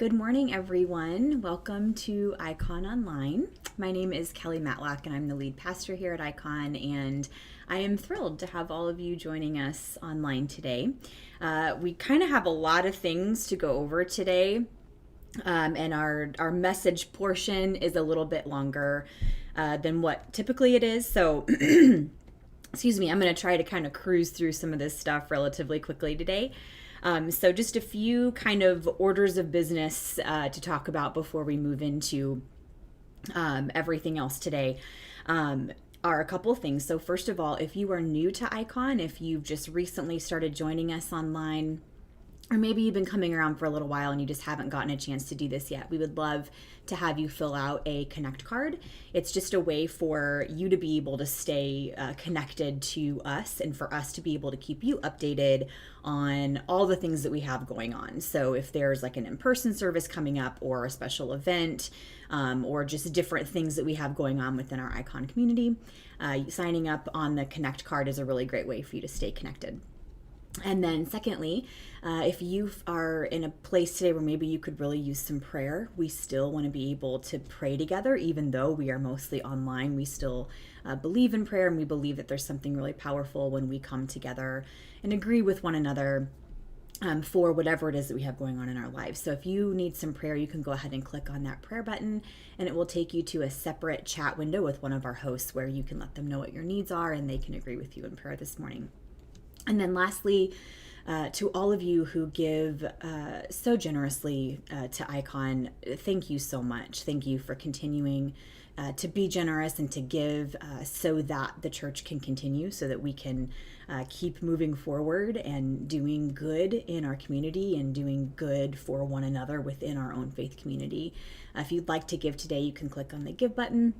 Good morning, everyone. Welcome to Icon Online. My name is Kelly Matlock, and I'm the lead pastor here at Icon, and I am thrilled to have all of you joining us online today. We kind of have a lot of things to go over today, and our message portion is a little bit longer than what typically it is, so excuse me, I'm going to try to kind of cruise through some of this stuff relatively quickly today. So just a few kind of orders of business to talk about before we move into everything else today. Are a couple of things. So first of all, if you are new to Icon, if you've just recently started joining us online, or maybe you've been coming around for a little while and you just haven't gotten a chance to do this yet, we would love to have you fill out a Connect card. It's just a way for you to be able to stay connected to us and for us to be able to keep you updated on all the things that we have going on. So if there's like an in-person service coming up or a special event or just different things that we have going on within our Icon community, signing up on the Connect card is a really great way for you to stay connected. And then secondly, if you are in a place today where maybe you could really use some prayer, we still want to be able to pray together, even though we are mostly online. We still believe in prayer, and we believe that there's something really powerful when we come together and agree with one another for whatever it is that we have going on in our lives. So if you need some prayer, you can go ahead and click on that prayer button, and it will take you to a separate chat window with one of our hosts where you can let them know what your needs are and they can agree with you in prayer this morning. And then lastly, to all of you who give so generously to Icon, thank you so much. Thank you for continuing to be generous and to give so that the church can continue, so that we can keep moving forward and doing good in our community and doing good for one another within our own faith community. If you'd like to give today, you can click on the Give button,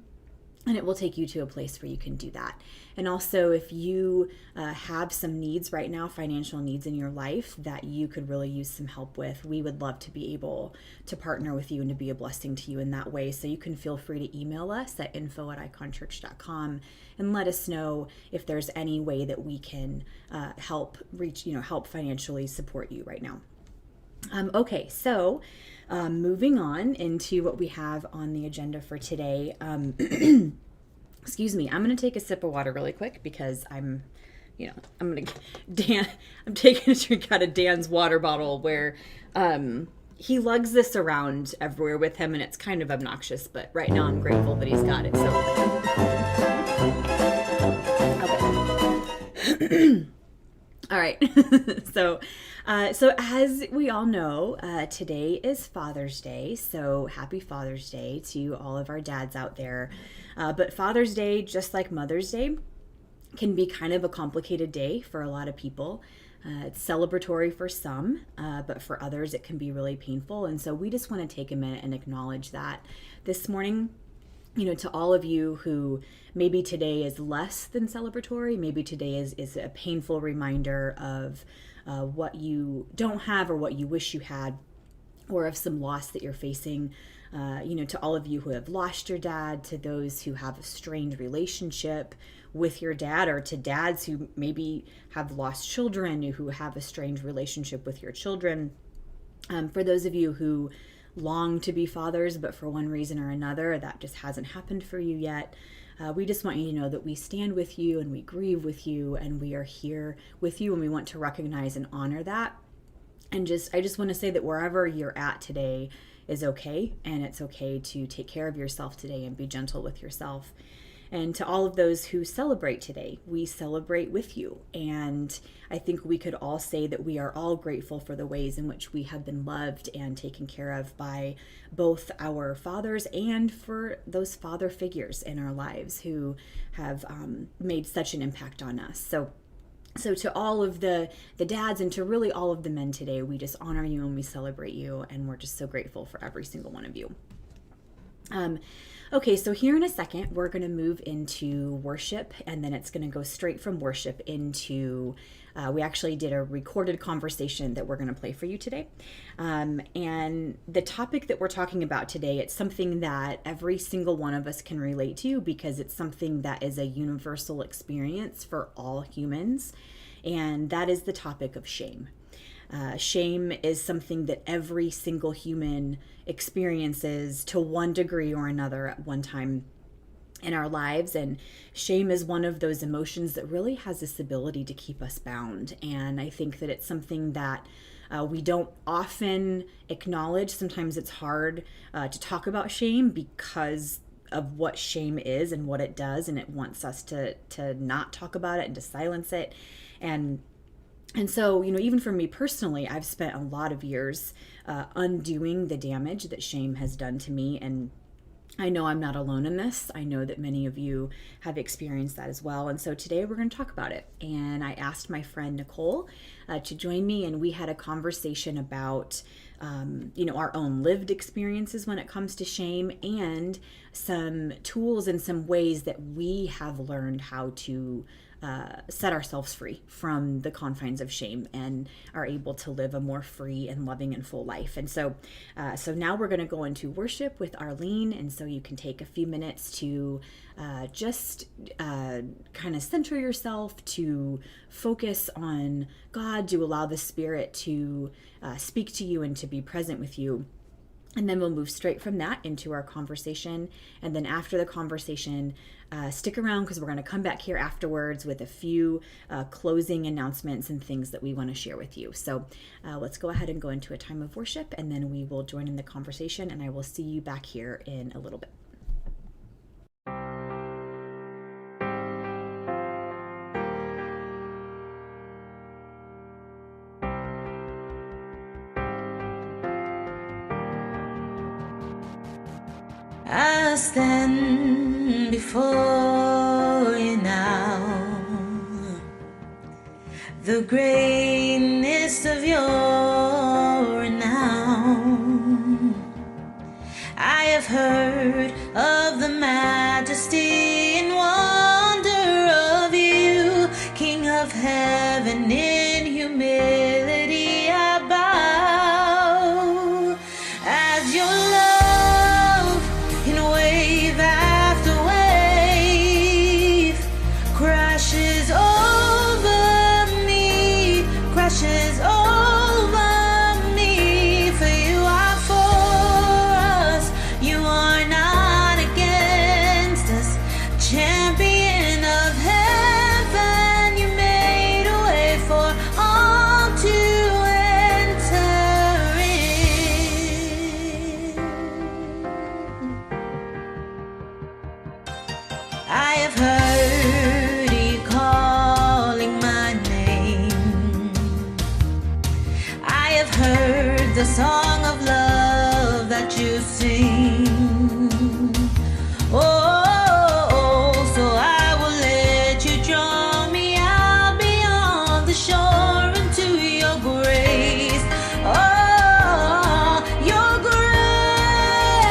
and it will take you to a place where you can do that. And also, if you have some needs right now, financial needs in your life that you could really use some help with, we would love to be able to partner with you and to be a blessing to you in that way. So you can feel free to email us at info@iconchurch.com and let us know if there's any way that we can help financially support you right now. Okay, so moving on into what we have on the agenda for today. Excuse me, I'm going to take a sip of water really quick because I'm taking a drink out of Dan's water bottle where he lugs this around everywhere with him, and it's kind of obnoxious, but right now I'm grateful that he's got it. So, okay. All right. So as we all know, today is Father's Day. So happy Father's Day to all of our dads out there. But Father's Day, just like Mother's Day, can be kind of a complicated day for a lot of people. It's celebratory for some, but for others it can be really painful. And so we just want to take a minute and acknowledge that this morning. To all of you who maybe today is less than celebratory, maybe today is a painful reminder of what you don't have or what you wish you had, or of some loss that you're facing. To all of you who have lost your dad, to those who have a strained relationship with your dad, or to dads who maybe have lost children, who have a strained relationship with your children. For those of you who long to be fathers, but for one reason or another, that just hasn't happened for you yet. We just want you to know that we stand with you and we grieve with you and we are here with you, and we want to recognize and honor that. And I just want to say that wherever you're at today is okay, and it's okay to take care of yourself today and be gentle with yourself. And to all of those who celebrate today, we celebrate with you. And I think we could all say that we are all grateful for the ways in which we have been loved and taken care of by both our fathers and for those father figures in our lives who have made such an impact on us. So to all of the dads and to really all of the men today, we just honor you and we celebrate you, and we're just so grateful for every single one of you. Okay, so here in a second, we're going to move into worship, and then it's going to go straight from worship into, we actually did a recorded conversation that we're going to play for you today. And the topic that we're talking about today, it's something that every single one of us can relate to because it's something that is a universal experience for all humans, and that is the topic of shame. Shame is something that every single human experiences to one degree or another at one time in our lives. And shame is one of those emotions that really has this ability to keep us bound. And I think that it's something that we don't often acknowledge. Sometimes it's hard to talk about shame because of what shame is and what it does, and it wants us to not talk about it and to silence it. And so, even for me personally, I've spent a lot of years undoing the damage that shame has done to me. And I know I'm not alone in this. I know that many of you have experienced that as well. And so today we're going to talk about it. And I asked my friend Nicole to join me, and we had a conversation about our own lived experiences when it comes to shame, and some tools and some ways that we have learned how to set ourselves free from the confines of shame and are able to live a more free and loving and full life. And so now we're going to go into worship with Arlene. And so you can take a few minutes to just kind of center yourself, to focus on God, to allow the Spirit to speak to you and to be present with you. And then we'll move straight from that into our conversation. And then after the conversation, stick around, because we're going to come back here afterwards with a few closing announcements and things that we want to share with you. So let's go ahead and go into a time of worship, and then we will join in the conversation, and I will see you back here in a little bit. I stand before you now, the greatness of your renown. I have heard of the majesty and wonder of you, King of heaven. In humility I bow as your love in wave after wave crashes over me, crashes over me. For you are for us, you are not against us. Champion of heaven, you made a way for all to enter in. I have heard you calling my name. I have heard the song of love that you sing. Oh, so I will let you draw me out beyond the shore into your grace. Oh, your grace,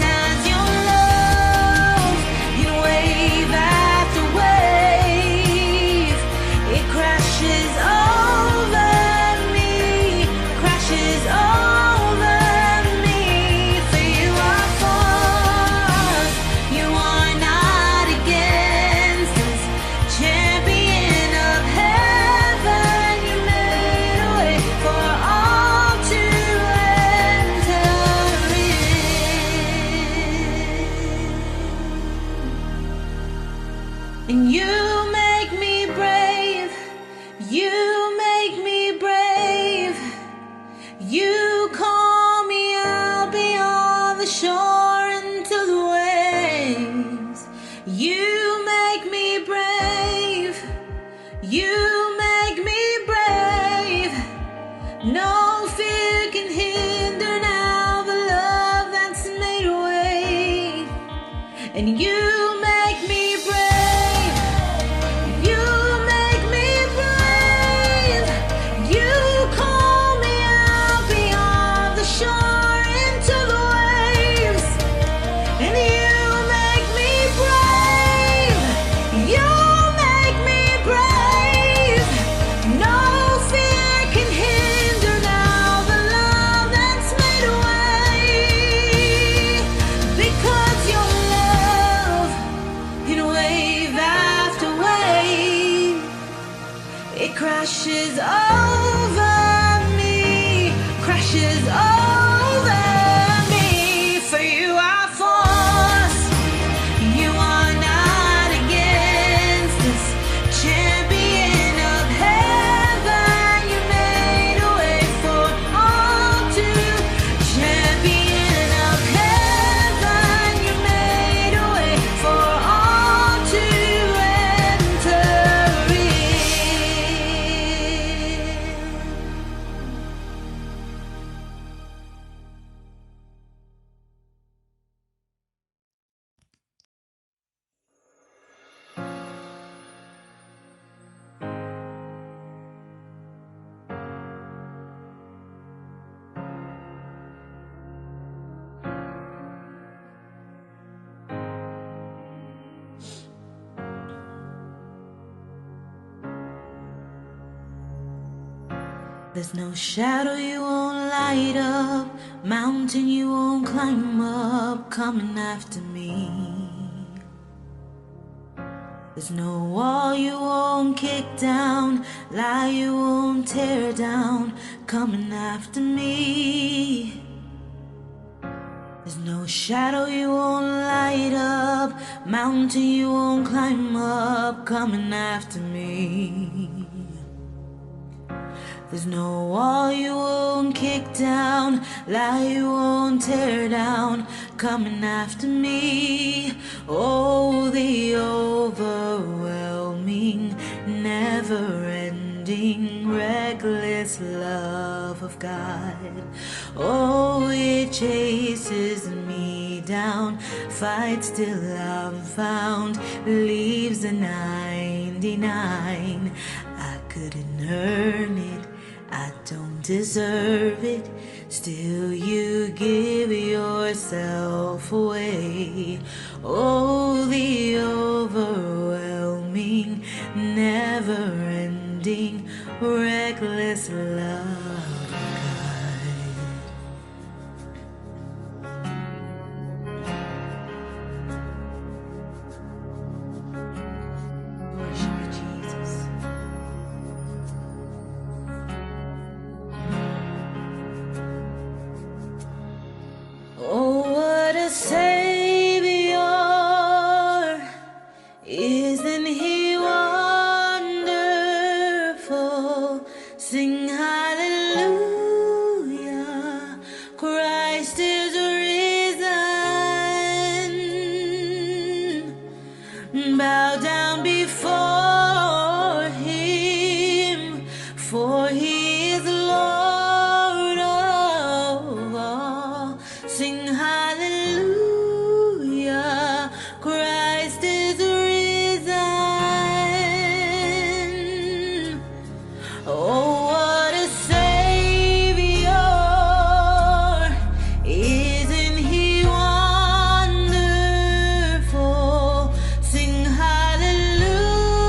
as your love in wave after wave, it crashes over me, crashes over me. For you are for us, you are not against us. Champion of heaven, you made a way for all to enter in. And you make me brave, you make me brave. You call me out beyond the shore into the waves. You make me brave, you make me brave. No fear can hinder now the love that's made away. And you make me brave, you make me brave. You call me out beyond the shore into the waves. And you make me brave, you make me brave. No fear can hinder now the love that's made away. Because your love in wave after wave, it crashes over washes over me. For you are for us, you are not against us. Champion of heaven, you made a way for all to. Champion of heaven, you made a way for all to enter in. There's no shadow you won't light up, mountain you won't climb up, coming after me. There's no wall you won't kick down, lie you won't tear down, coming after me. There's no shadow you won't light up, mountain you won't climb up, coming after me. There's no wall you won't kick down, lie you won't tear down, coming after me. Oh, the overwhelming, never-ending, reckless love of God. Oh, it chases me down, fights till I'm found, leaves the 99. I couldn't earn it, I don't deserve it, still you give yourself away. Oh, the overwhelming, never-ending, reckless love of God. Worship you, Jesus. Oh, what a Savior! Isn't He wonderful? Sing hallelujah! Christ is risen. Bow down before Him, for He is Lord of all. Sing hallelujah, Christ is risen. Oh, what a Savior! Isn't He wonderful? Sing hallelujah.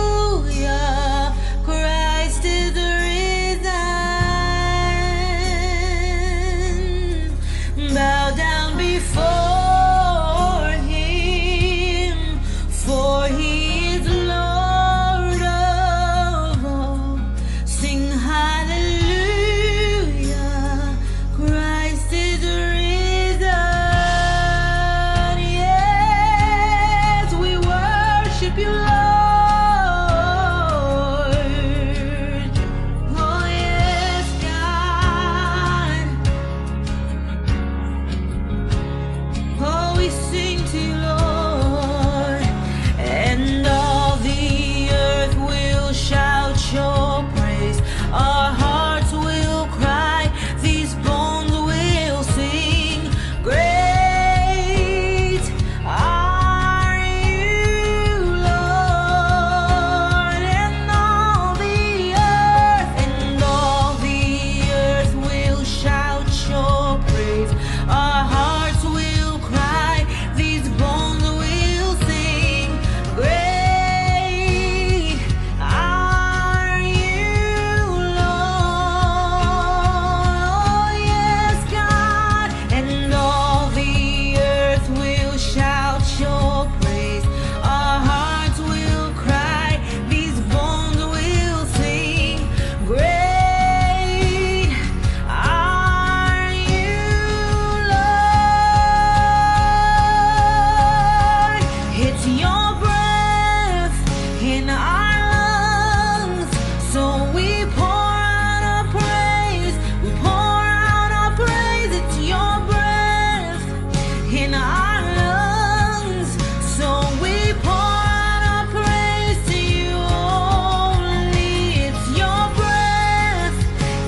in our lungs. So we pour out our praise. We pour out our praise. It's your breath in our lungs. So we pour out our praise to you only. It's your breath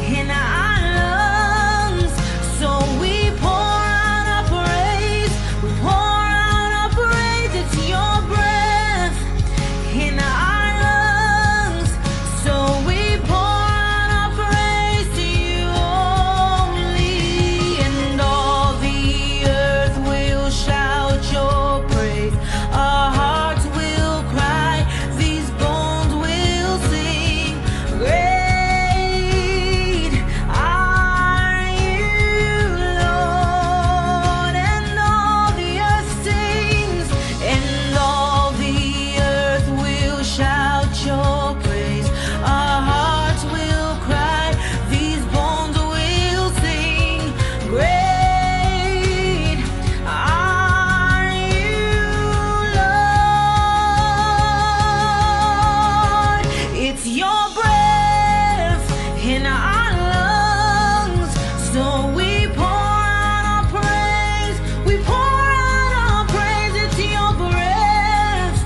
in our lungs. So we pour out our praise. We pour out our praise. It's your breath in our lungs. So we pour out our praise to you only. And all the earth will shout your praise. Our hearts will cry. These bones will sing. Great are you, Lord. And all the earth sings. And all the earth will shout your praise. Our hearts will cry. These bones will sing. Great are you, Lord. It's your breath in our lungs. So we pour out our praise. We pour out our praise. It's your breath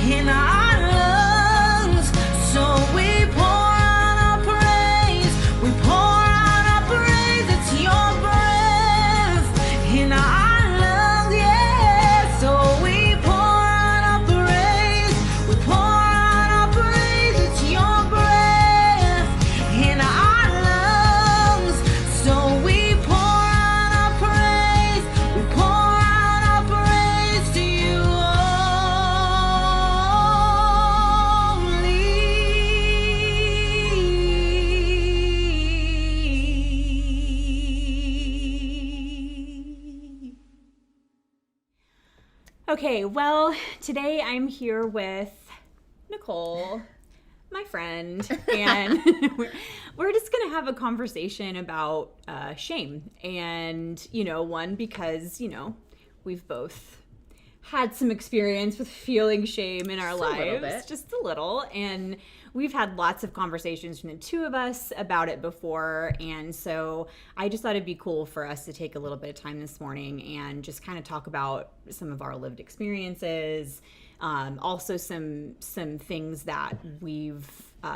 in our lungs. So we pour out our praise. We pour out our praise. It's your breath in our lungs. Yeah. So we pour out our praise. We pour out our praise. It's your breath in our lungs. So we pour out our praise. We pour out our praise to you only. Okay, well, today I'm here with Nicole, my friend, and we're just going to have a conversation about shame. And, one, because, we've both had some experience with feeling shame in our Just a little lives. bit. Just a little. And we've had lots of conversations between the two of us about it before. And so I just thought it'd be cool for us to take a little bit of time this morning and just kind of talk about some of our lived experiences. Also some things that we've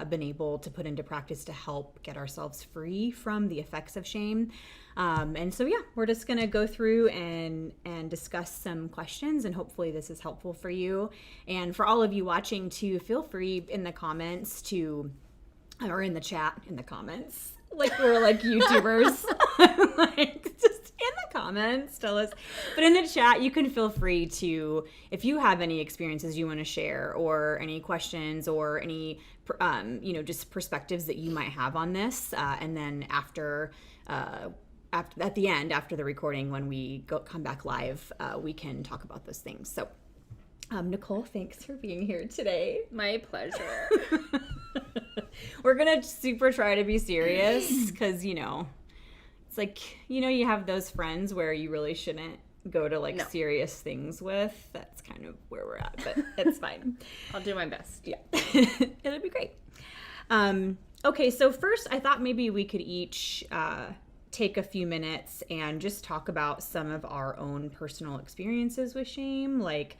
been able to put into practice to help get ourselves free from the effects of shame. And so, yeah, we're just going to go through and discuss some questions, and hopefully this is helpful for you. And for all of you watching, to feel free in the comments or in the chat, in the comments, like we're like YouTubers, like just in the comments, tell us. But in the chat, you can feel free to, if you have any experiences you want to share, or any questions, or any, just perspectives that you might have on this. And then at the end, after the recording, when we come back live, we can talk about those things. So, Nicole, thanks for being here today. My pleasure. We're gonna super try to be serious because it's like you have those friends where you really shouldn't go to No. serious things with. That's kind of where we're at, but it's fine. I'll do my best. Yeah, it'll be great. Okay, so first I thought maybe we could each take a few minutes and just talk about some of our own personal experiences with shame, like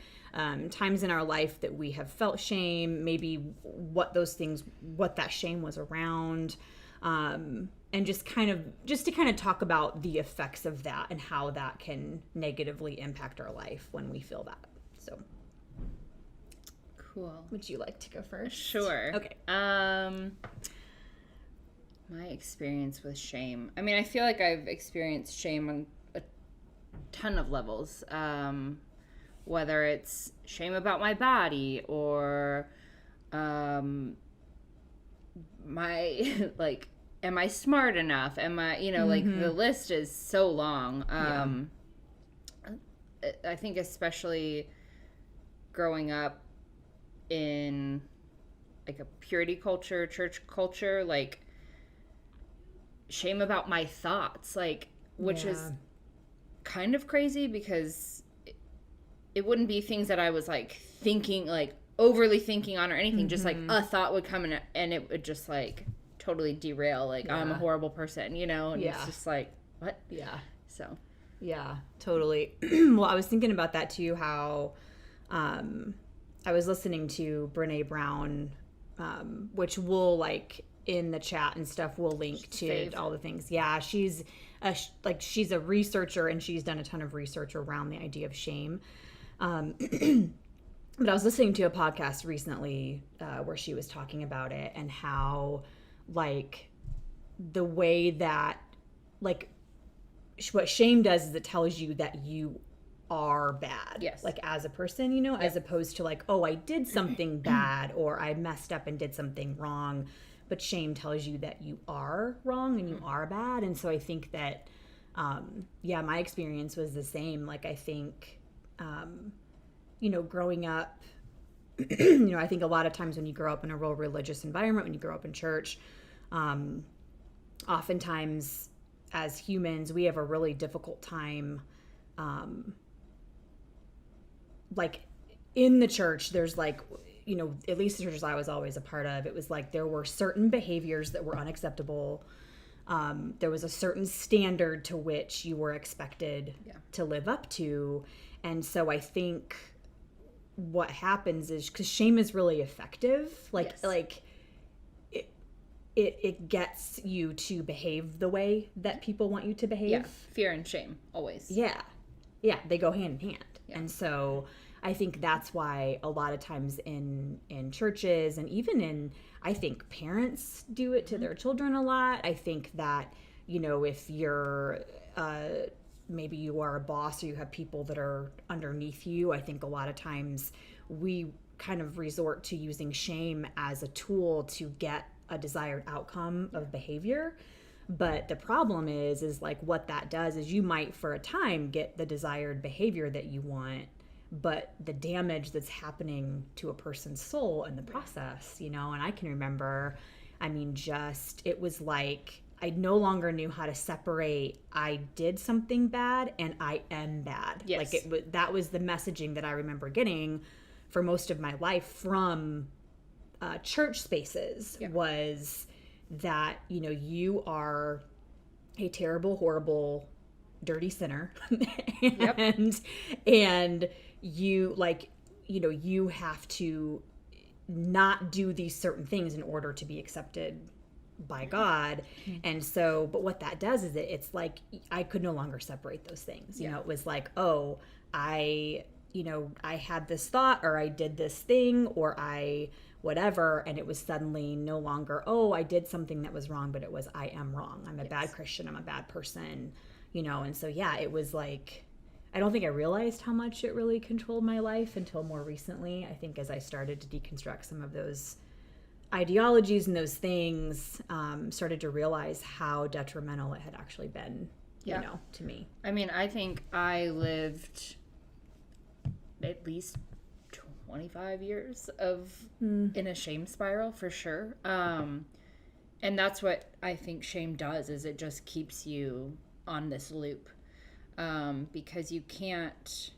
times in our life that we have felt shame, maybe what that shame was around, and just to talk about the effects of that and how that can negatively impact our life when we feel that. So, Cool. would you like to go first? Sure. Okay. My experience with shame. I mean, I feel like I've experienced shame on a ton of levels. Whether it's shame about my body or my am I smart enough? Am I, the list is so long. I think especially growing up in a purity culture, church culture, shame about my thoughts, which is kind of crazy because it wouldn't be things that I was thinking overly thinking on or anything. Just like a thought would come in and it would just like totally derail. Like I'm a horrible person, you know? And it's just like, what? Yeah. So. Yeah, totally. Well, I was thinking about that too, how I was listening to Brene Brown, which we'll like in the chat and stuff, we'll link to all the things. Yeah, she's she's a researcher and she's done a ton of research around the idea of shame. But I was listening to a podcast recently where she was talking about it and how like the way that like what shame does is it tells you that you are bad. Yes. Like as a person, you know, as opposed to like, oh, I did something bad or I messed up and did something wrong. But shame tells you that you are wrong and you are bad. And so I think that, my experience was the same. Like, I think, growing up, I think a lot of times when you grow up in a real religious environment, when you grow up in church, oftentimes as humans, we have a really difficult time, like in the church, there's like, at least the churches I was always a part of, it was like there were certain behaviors that were unacceptable. There was a certain standard to which you were expected to live up to. And so I think what happens is, because shame is really effective, it gets you to behave the way that people want you to behave. Yeah, fear and shame, always. Yeah, they go hand in hand. Yeah. And so I think that's why a lot of times in churches and even in, I think parents do it to their children a lot. I think that, if you're, maybe you are a boss or you have people that are underneath you, I think a lot of times we kind of resort to using shame as a tool to get a desired outcome of behavior. But the problem is like what that does is you might for a time get the desired behavior that you want, but the damage that's happening to a person's soul in the process, and I can remember, it was like I no longer knew how to separate I did something bad and I am bad. Yes. Like that was the messaging that I remember getting for most of my life from church spaces was that, you are a terrible, horrible, dirty sinner. and you you have to not do these certain things in order to be accepted by God. And so, but what that does is it's like, I could no longer separate those things. It was like, oh, I had this thought or I did this thing or I whatever, and it was suddenly no longer, oh, I did something that was wrong, but it was, I am wrong. I'm a bad Christian. I'm a bad person, and so, it was like, I don't think I realized how much it really controlled my life until more recently. I think as I started to deconstruct some of those ideologies and those things, started to realize how detrimental it had actually been, to me. I think I lived at least 25 years in a shame spiral for sure. And that's what I think shame does, is it just keeps you on this loop. Because you can't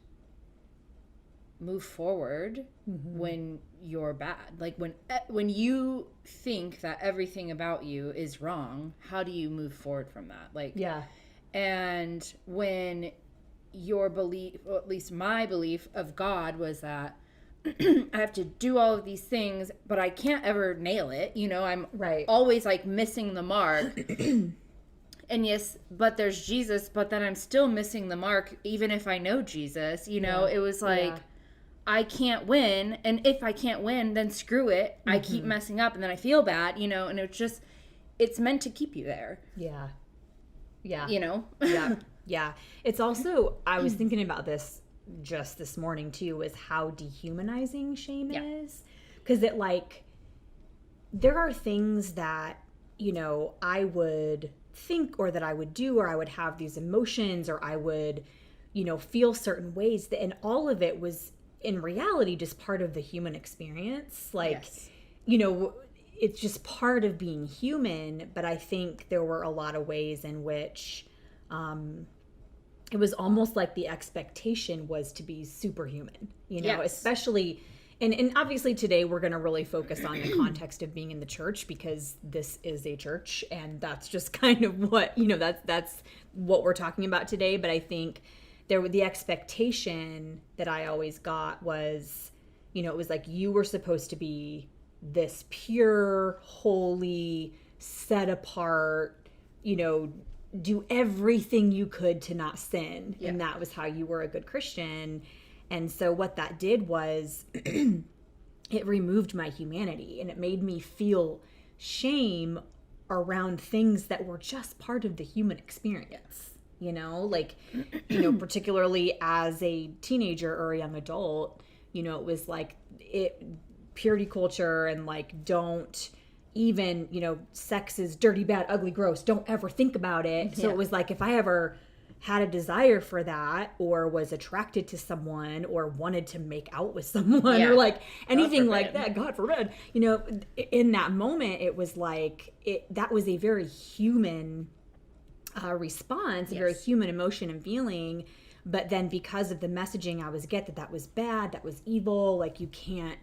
move forward when you're bad. Like when you think that everything about you is wrong, how do you move forward from that? And when your belief, or at least my belief of God was that I have to do all of these things, but I can't ever nail it. I'm always like missing the mark. And yes, but there's Jesus, but then I'm still missing the mark, even if I know Jesus. It was like, I can't win. And if I can't win, then screw it. I keep messing up and then I feel bad, and it's meant to keep you there. Yeah. Yeah. It's also, I was thinking about this just this morning too, is how dehumanizing shame is. Because it there are things that, I would think or that I would do, or I would have these emotions, or I would, feel certain ways, and all of it was in reality just part of the human experience. It's just part of being human. But I think there were a lot of ways in which it was almost like the expectation was to be superhuman, especially And obviously today we're going to really focus on the context of being in the church, because this is a church, and that's just kind of what, that's what we're talking about today. But I think the expectation that I always got was, it was like you were supposed to be this pure, holy, set apart, do everything you could to not sin. Yeah. And that was how you were a good Christian. And so what that did was it removed my humanity, and it made me feel shame around things that were just part of the human experience. Particularly as a teenager or a young adult, it was like purity culture, and like, don't even, sex is dirty, bad, ugly, gross. Don't ever think about it. So it was like, if I ever had a desire for that, or was attracted to someone, or wanted to make out with someone, or like anything like that, God forbid, in that moment, it was like, that was a very human response, a very human emotion and feeling. But then because of the messaging I was that was bad, that was evil, like, you can't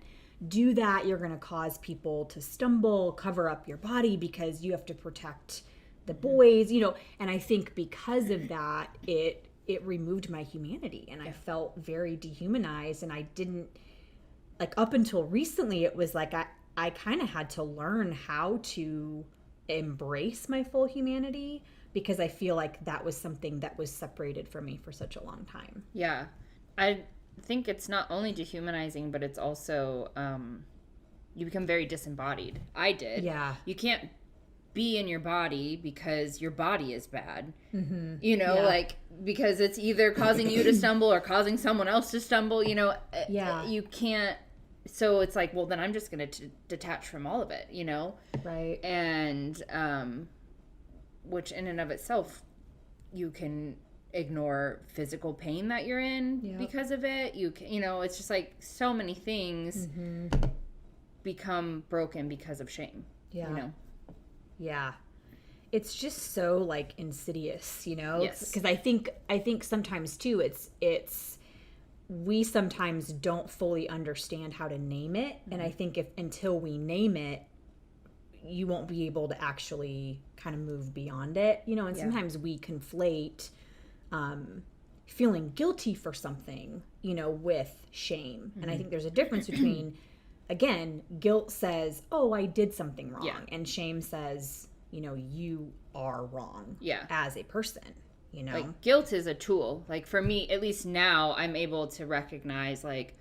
do that, you're going to cause people to stumble, cover up your body because you have to protect the boys, and I think because of that, it removed my humanity, and I felt very dehumanized. And I didn't, like, up until recently, it was like I kind of had to learn how to embrace my full humanity, because I feel like that was something that was separated from me for such a long time. Yeah. I think it's not only dehumanizing, but it's also, you become very disembodied. I did. Yeah. You can't be in your body because your body is bad. Mm-hmm. Like, because it's either causing you to stumble or causing someone else to stumble, you can't. So it's like, well, then I'm just going to detach from all of it, Right. And, which in and of itself, you can ignore physical pain that you're in because of it. You can, it's just like so many things become broken because of shame. Yeah. Yeah. It's just so, like, insidious, Yes. Because I think sometimes too, it's we sometimes don't fully understand how to name it. And I think until we name it, you won't be able to actually kind of move beyond it, and sometimes we conflate feeling guilty for something, with shame. And I think there's a difference between, again, guilt says, oh, I did something wrong. Yeah. And shame says, you are wrong as a person, Like, guilt is a tool. Like, for me, at least now, I'm able to recognize, like,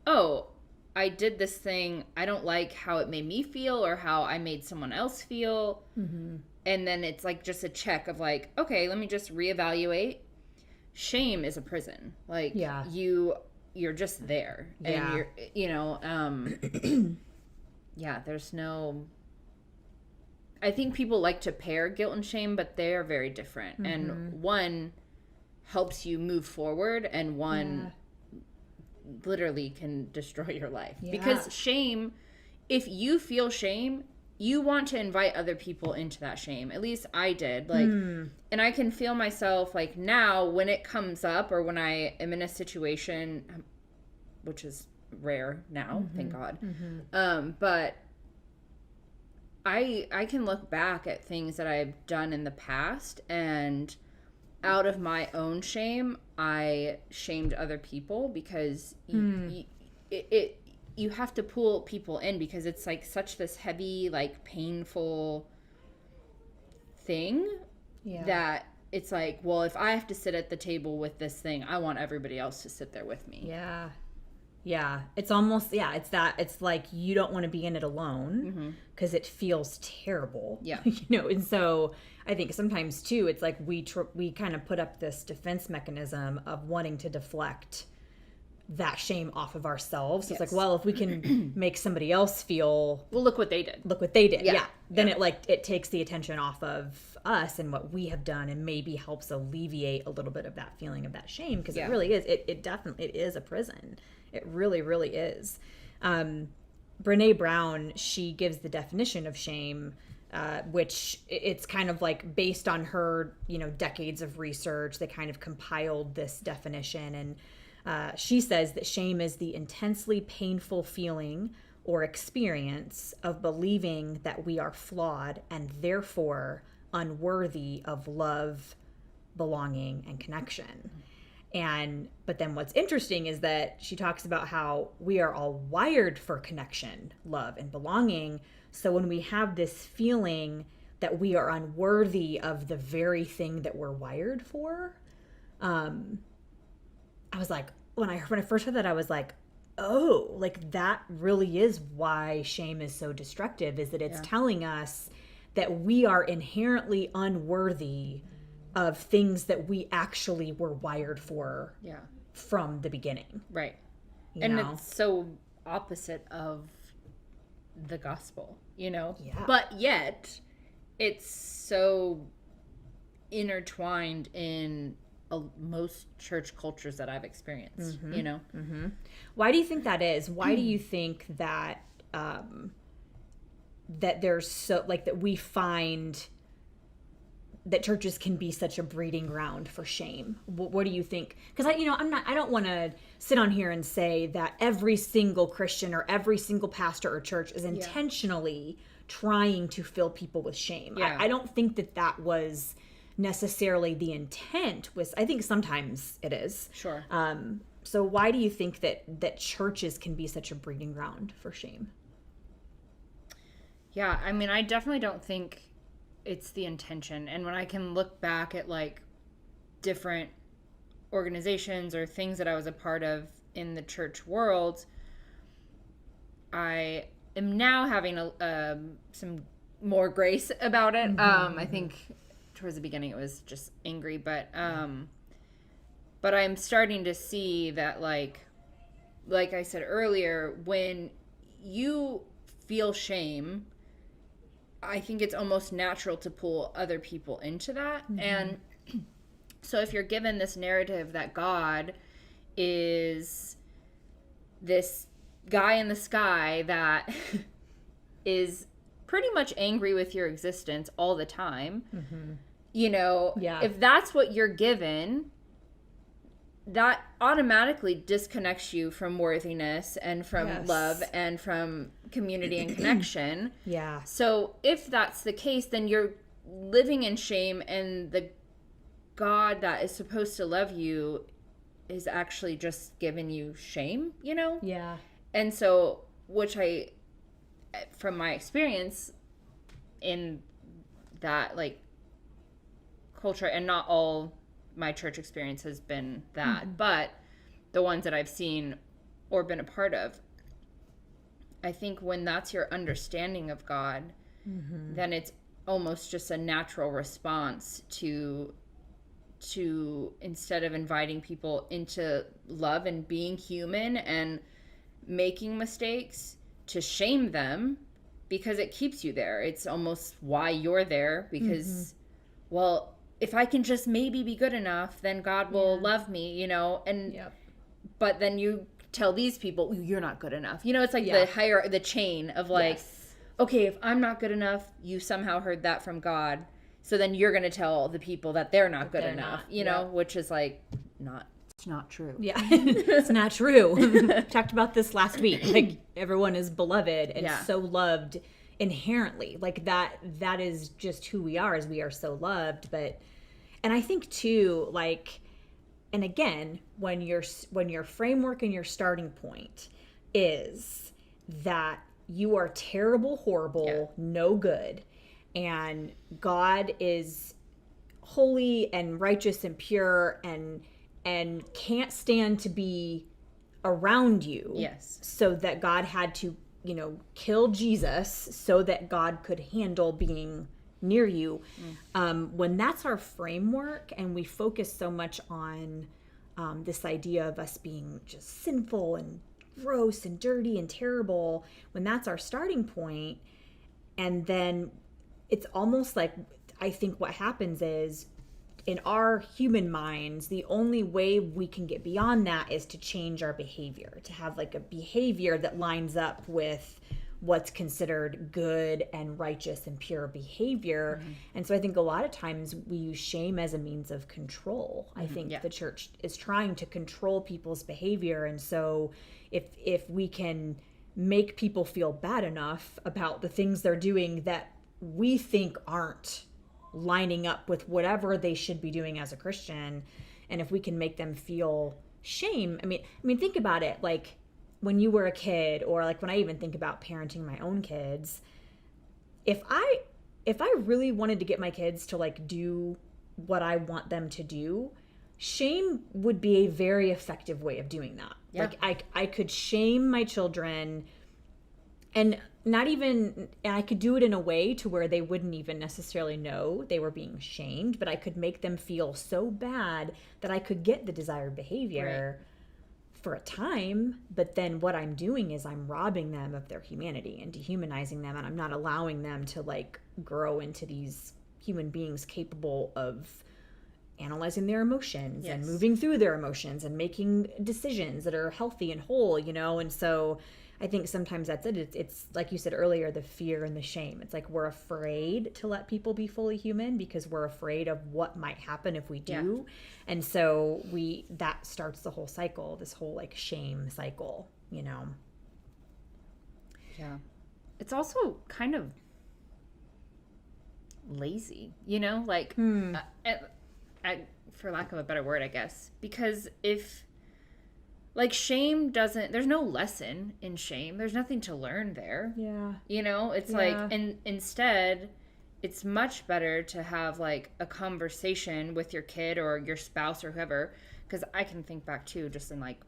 oh, I did this thing. I don't like how it made me feel or how I made someone else feel. Mm-hmm. And then it's like just a check of like, okay, let me just reevaluate. Shame is a prison. Like, you're just there. And you're, there's no, I think people like to pair guilt and shame, but they're very different. Mm-hmm. And one helps you move forward, and one literally can destroy your life. Because shame, if you feel shame, you want to invite other people into that shame. At least I did. Like, and I can feel myself, like, now when it comes up, or when I am in a situation, which is rare now, thank God. But I can look back at things that I've done in the past, and out of my own shame, I shamed other people, because you have to pull people in, because it's like such this heavy, like, painful thing that it's like, well, if I have to sit at the table with this thing, I want everybody else to sit there with me. Yeah, it's almost, it's like you don't want to be in it alone, because it feels terrible. And so I think sometimes too, it's like we kind of put up this defense mechanism of wanting to deflect that shame off of ourselves. So it's like, well, if we can make somebody else feel, well, look what they did. Then it takes the attention off of us and what we have done, and maybe helps alleviate a little bit of that feeling of that shame, because it really is. It definitely is a prison. It really, really is. Brene Brown, she gives the definition of shame, which it's kind of like based on her, decades of research. They kind of compiled this definition, and She says that shame is the intensely painful feeling or experience of believing that we are flawed and therefore unworthy of love, belonging, and connection. But then what's interesting is that she talks about how we are all wired for connection, love, and belonging. So when we have this feeling that we are unworthy of the very thing that we're wired for, I was like, when I first heard that, I was like, oh, like that really is why shame is so destructive, is that it's telling us that we are inherently unworthy of things that we actually were wired for from the beginning. Right. You And know? it's so opposite of the gospel, you know? Yeah. But yet, it's so intertwined in most church cultures that I've experienced, you know? Why do you think that is? Why do you think that that there's so, like, that we find that churches can be such a breeding ground for shame? What do you think? Because I don't want to sit on here and say that every single Christian or every single pastor or church is intentionally trying to fill people with shame. Yeah. I don't think that was necessarily the intent. I think sometimes it is. Sure. So why do you think that churches can be such a breeding ground for shame? Yeah, I mean, I definitely don't think it's the intention. And when I can look back at like different organizations or things that I was a part of in the church world, I am now having some more grace about it. I think towards the beginning it was just angry, but I'm starting to see that like I said earlier, when you feel shame, I think it's almost natural to pull other people into that. And so if you're given this narrative that God is this guy in the sky that is pretty much angry with your existence all the time, you know, if that's what you're given, that automatically disconnects you from worthiness and from love and from community and connection. Yeah. So if that's the case, then you're living in shame, and the God that is supposed to love you is actually just giving you shame, you know? Yeah. And so, which from my experience in that like culture, and not all my church experience has been that, but the ones that I've seen or been a part of, I think when that's your understanding of God, then it's almost just a natural response to instead of inviting people into love and being human and making mistakes, to shame them, because it keeps you there. It's almost why you're there, because well, if I can just maybe be good enough, then God will love me, you know? And but then you tell these people, you're not good enough. You know, it's like the chain of like, okay, if I'm not good enough, you somehow heard that from God. So then you're going to tell the people that they're not good enough, you know, which is like it's not true. Yeah. It's not true. We talked about this last week. Like, everyone is beloved and so loved inherently. Like that is just who we are, as we are so loved. And I think too, like, and again, when your framework and your starting point is that you are terrible, horrible, no good, and God is holy and righteous and pure and can't stand to be around you. Yes. So that God had to, you know, kill Jesus so that God could handle being near you. When that's our framework, and we focus so much on this idea of us being just sinful and gross and dirty and terrible, when that's our starting point, and then it's almost like, I think what happens is, in our human minds, the only way we can get beyond that is to change our behavior, to have like a behavior that lines up with what's considered good and righteous and pure behavior. And so I think a lot of times we use shame as a means of control. I think the church is trying to control people's behavior. And so if we can make people feel bad enough about the things they're doing that we think aren't lining up with whatever they should be doing as a Christian, and if we can make them feel shame, I mean think about it, like when you were a kid, or like when I even think about parenting my own kids, if I really wanted to get my kids to like do what I want them to do, shame would be a very effective way of doing that. Like I could shame my children, and I could do it in a way to where they wouldn't even necessarily know they were being shamed, but I could make them feel so bad that I could get the desired behavior for a time. But then what I'm doing is I'm robbing them of their humanity and dehumanizing them, and I'm not allowing them to like grow into these human beings capable of analyzing their emotions and moving through their emotions and making decisions that are healthy and whole, you know? And so I think sometimes that's it. It's like you said earlier, the fear and the shame. It's like we're afraid to let people be fully human because we're afraid of what might happen if we do. And so that starts the whole cycle, this whole like shame cycle, you know? Yeah. It's also kind of lazy, you know? Like, for lack of a better word, I guess. Because if... like, shame doesn't... there's no lesson in shame. There's nothing to learn there. Yeah. You know? It's like... and instead, it's much better to have, like, a conversation with your kid or your spouse or whoever. Because I can think back, too, just in, like,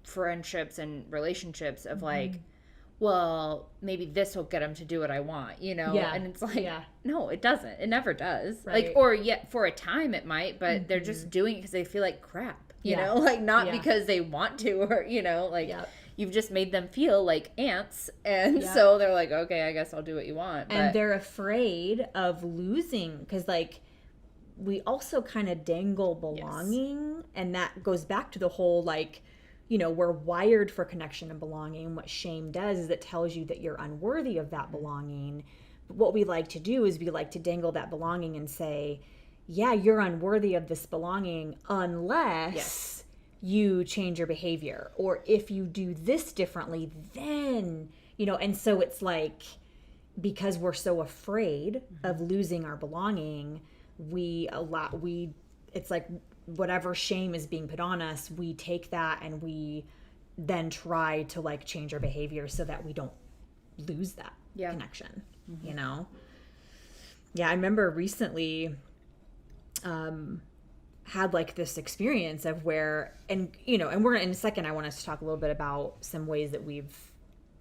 friendships and relationships of, like... well, maybe this will get them to do what I want, you know? Yeah. And it's like, no, it doesn't. It never does. Right. Like, or yet for a time it might, but they're just doing it because they feel like crap, you know? Like, not because they want to, or, you know, like, you've just made them feel like ants. And so they're like, okay, I guess I'll do what you want. But... and they're afraid of losing, because, like, we also kind of dangle belonging. And that goes back to the whole, like, you know, we're wired for connection and belonging. What shame does is it tells you that you're unworthy of that belonging. But what we like to do is we like to dangle that belonging and say, yeah, you're unworthy of this belonging unless you change your behavior. Or if you do this differently, then, you know, and so it's like, because we're so afraid of losing our belonging, it's like, whatever shame is being put on us, we take that and we then try to like change our behavior so that we don't lose that connection, you know? Yeah, I remember recently had like this experience of where, and you know, and we're gonna, in a second, I want us to talk a little bit about some ways that we've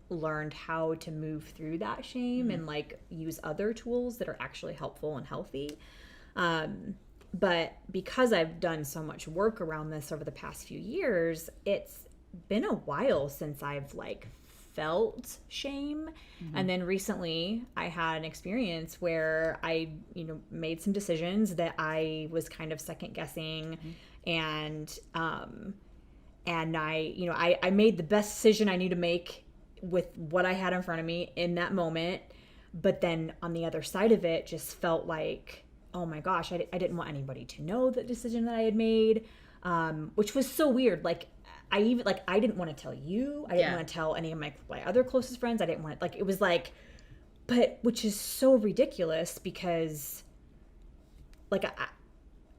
learned how to move through that shame and like use other tools that are actually helpful and healthy. But because I've done so much work around this over the past few years, it's been a while since I've like felt shame. And then recently I had an experience where I, you know, made some decisions that I was kind of second guessing. And I, you know, I made the best decision I knew to make with what I had in front of me in that moment. But then on the other side of it, just felt like, oh my gosh, I didn't want anybody to know the decision that I had made, which was so weird. Like, I didn't want to tell you. I didn't want to tell any of my other closest friends. I didn't want to, like, it was like, but which is so ridiculous because, like,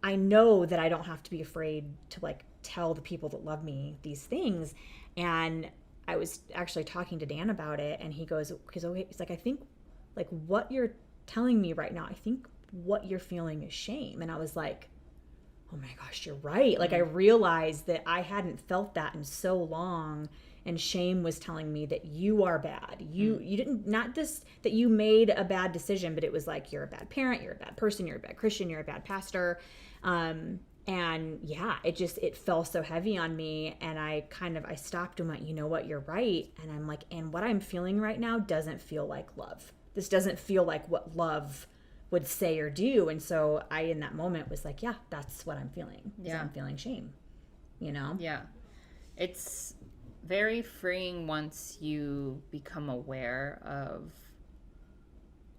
I know that I don't have to be afraid to, like, tell the people that love me these things. And I was actually talking to Dan about it, and he goes, he's like, I think, like, what you're telling me right now, I think what you're feeling is shame. And I was like, oh my gosh, you're right. Like, I realized that I hadn't felt that in so long, and shame was telling me that you are bad. You didn't, not just that you made a bad decision, but it was like, you're a bad parent, you're a bad person, you're a bad Christian, you're a bad pastor. And yeah, it fell so heavy on me, and I stopped and went, you know what, you're right. And I'm like, and what I'm feeling right now doesn't feel like love. This doesn't feel like what love would say or do. And so I, in that moment, was like, yeah, that's what I'm feeling. I'm feeling shame, you know? Yeah. It's very freeing once you become aware of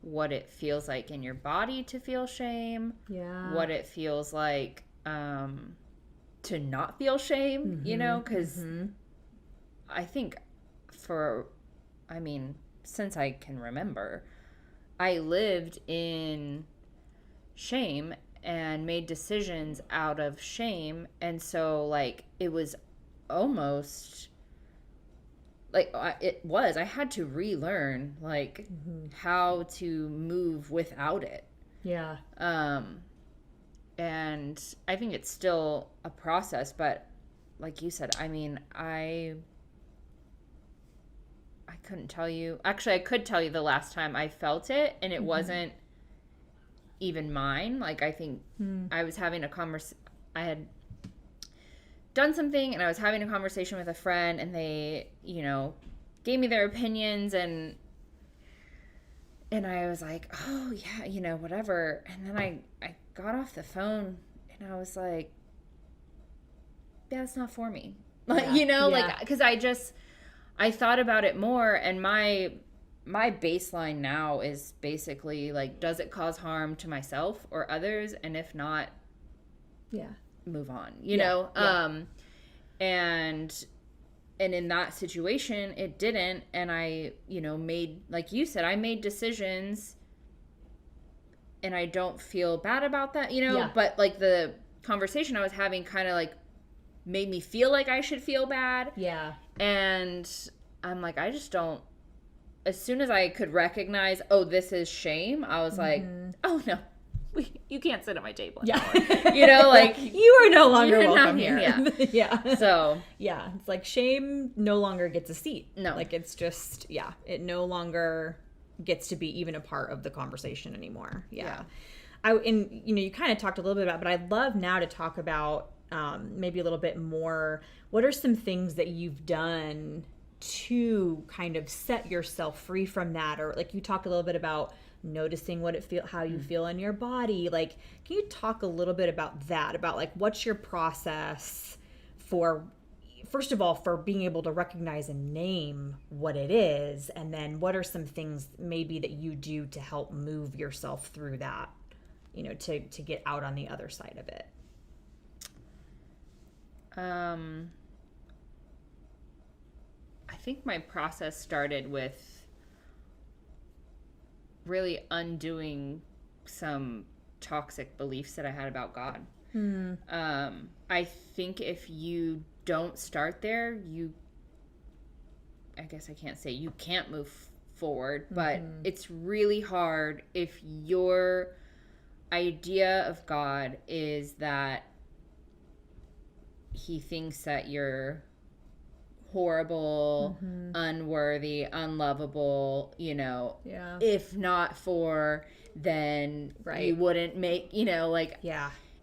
what it feels like in your body to feel shame, Yeah. what it feels like to not feel shame, you know, because I think since I can remember, I lived in shame and made decisions out of shame. And so, like, it was almost like I had to relearn, like, how to move without it. Yeah. And I think it's still a process, but like you said, I mean, I couldn't tell you. Actually, I could tell you the last time I felt it, and it wasn't even mine. Like, I think I was having a I had done something, and I was having a conversation with a friend, and they, you know, gave me their opinions, and I was like, oh, yeah, you know, whatever. And then I got off the phone, and I was like, yeah, it's not for me. Like, you know, like, because I thought about it more, and my baseline now is basically like, does it cause harm to myself or others? And if not, move on, you know? And in that situation, it didn't. And I, you know, made, like you said, I made decisions, and I don't feel bad about that, you know? But like the conversation I was having kind of like made me feel like I should feel bad. Yeah. And I'm like, I just don't. As soon as I could recognize, oh, this is shame, I was like, oh, no, you can't sit at my table anymore. You know, like, you are no longer you're welcome not here. Yeah. So, yeah, it's like shame no longer gets a seat. No. Like, it's just, it no longer gets to be even a part of the conversation anymore. Yeah. And, you know, you kind of talked a little bit about, but I'd love now to talk about maybe a little bit more. What are some things that you've done to kind of set yourself free from that? Or like you talked a little bit about noticing how you feel in your body. Like, can you talk a little bit about that, about like what's your process for, first of all, for being able to recognize and name what it is, and then what are some things maybe that you do to help move yourself through that, you know, to get out on the other side of it? I think my process started with really undoing some toxic beliefs that I had about God. I think if you don't start there, I guess I can't say you can't move forward, but it's really hard if your idea of God is that he thinks that you're horrible, unworthy, unlovable, you know. Yeah. If not for, then you wouldn't make, you know, like,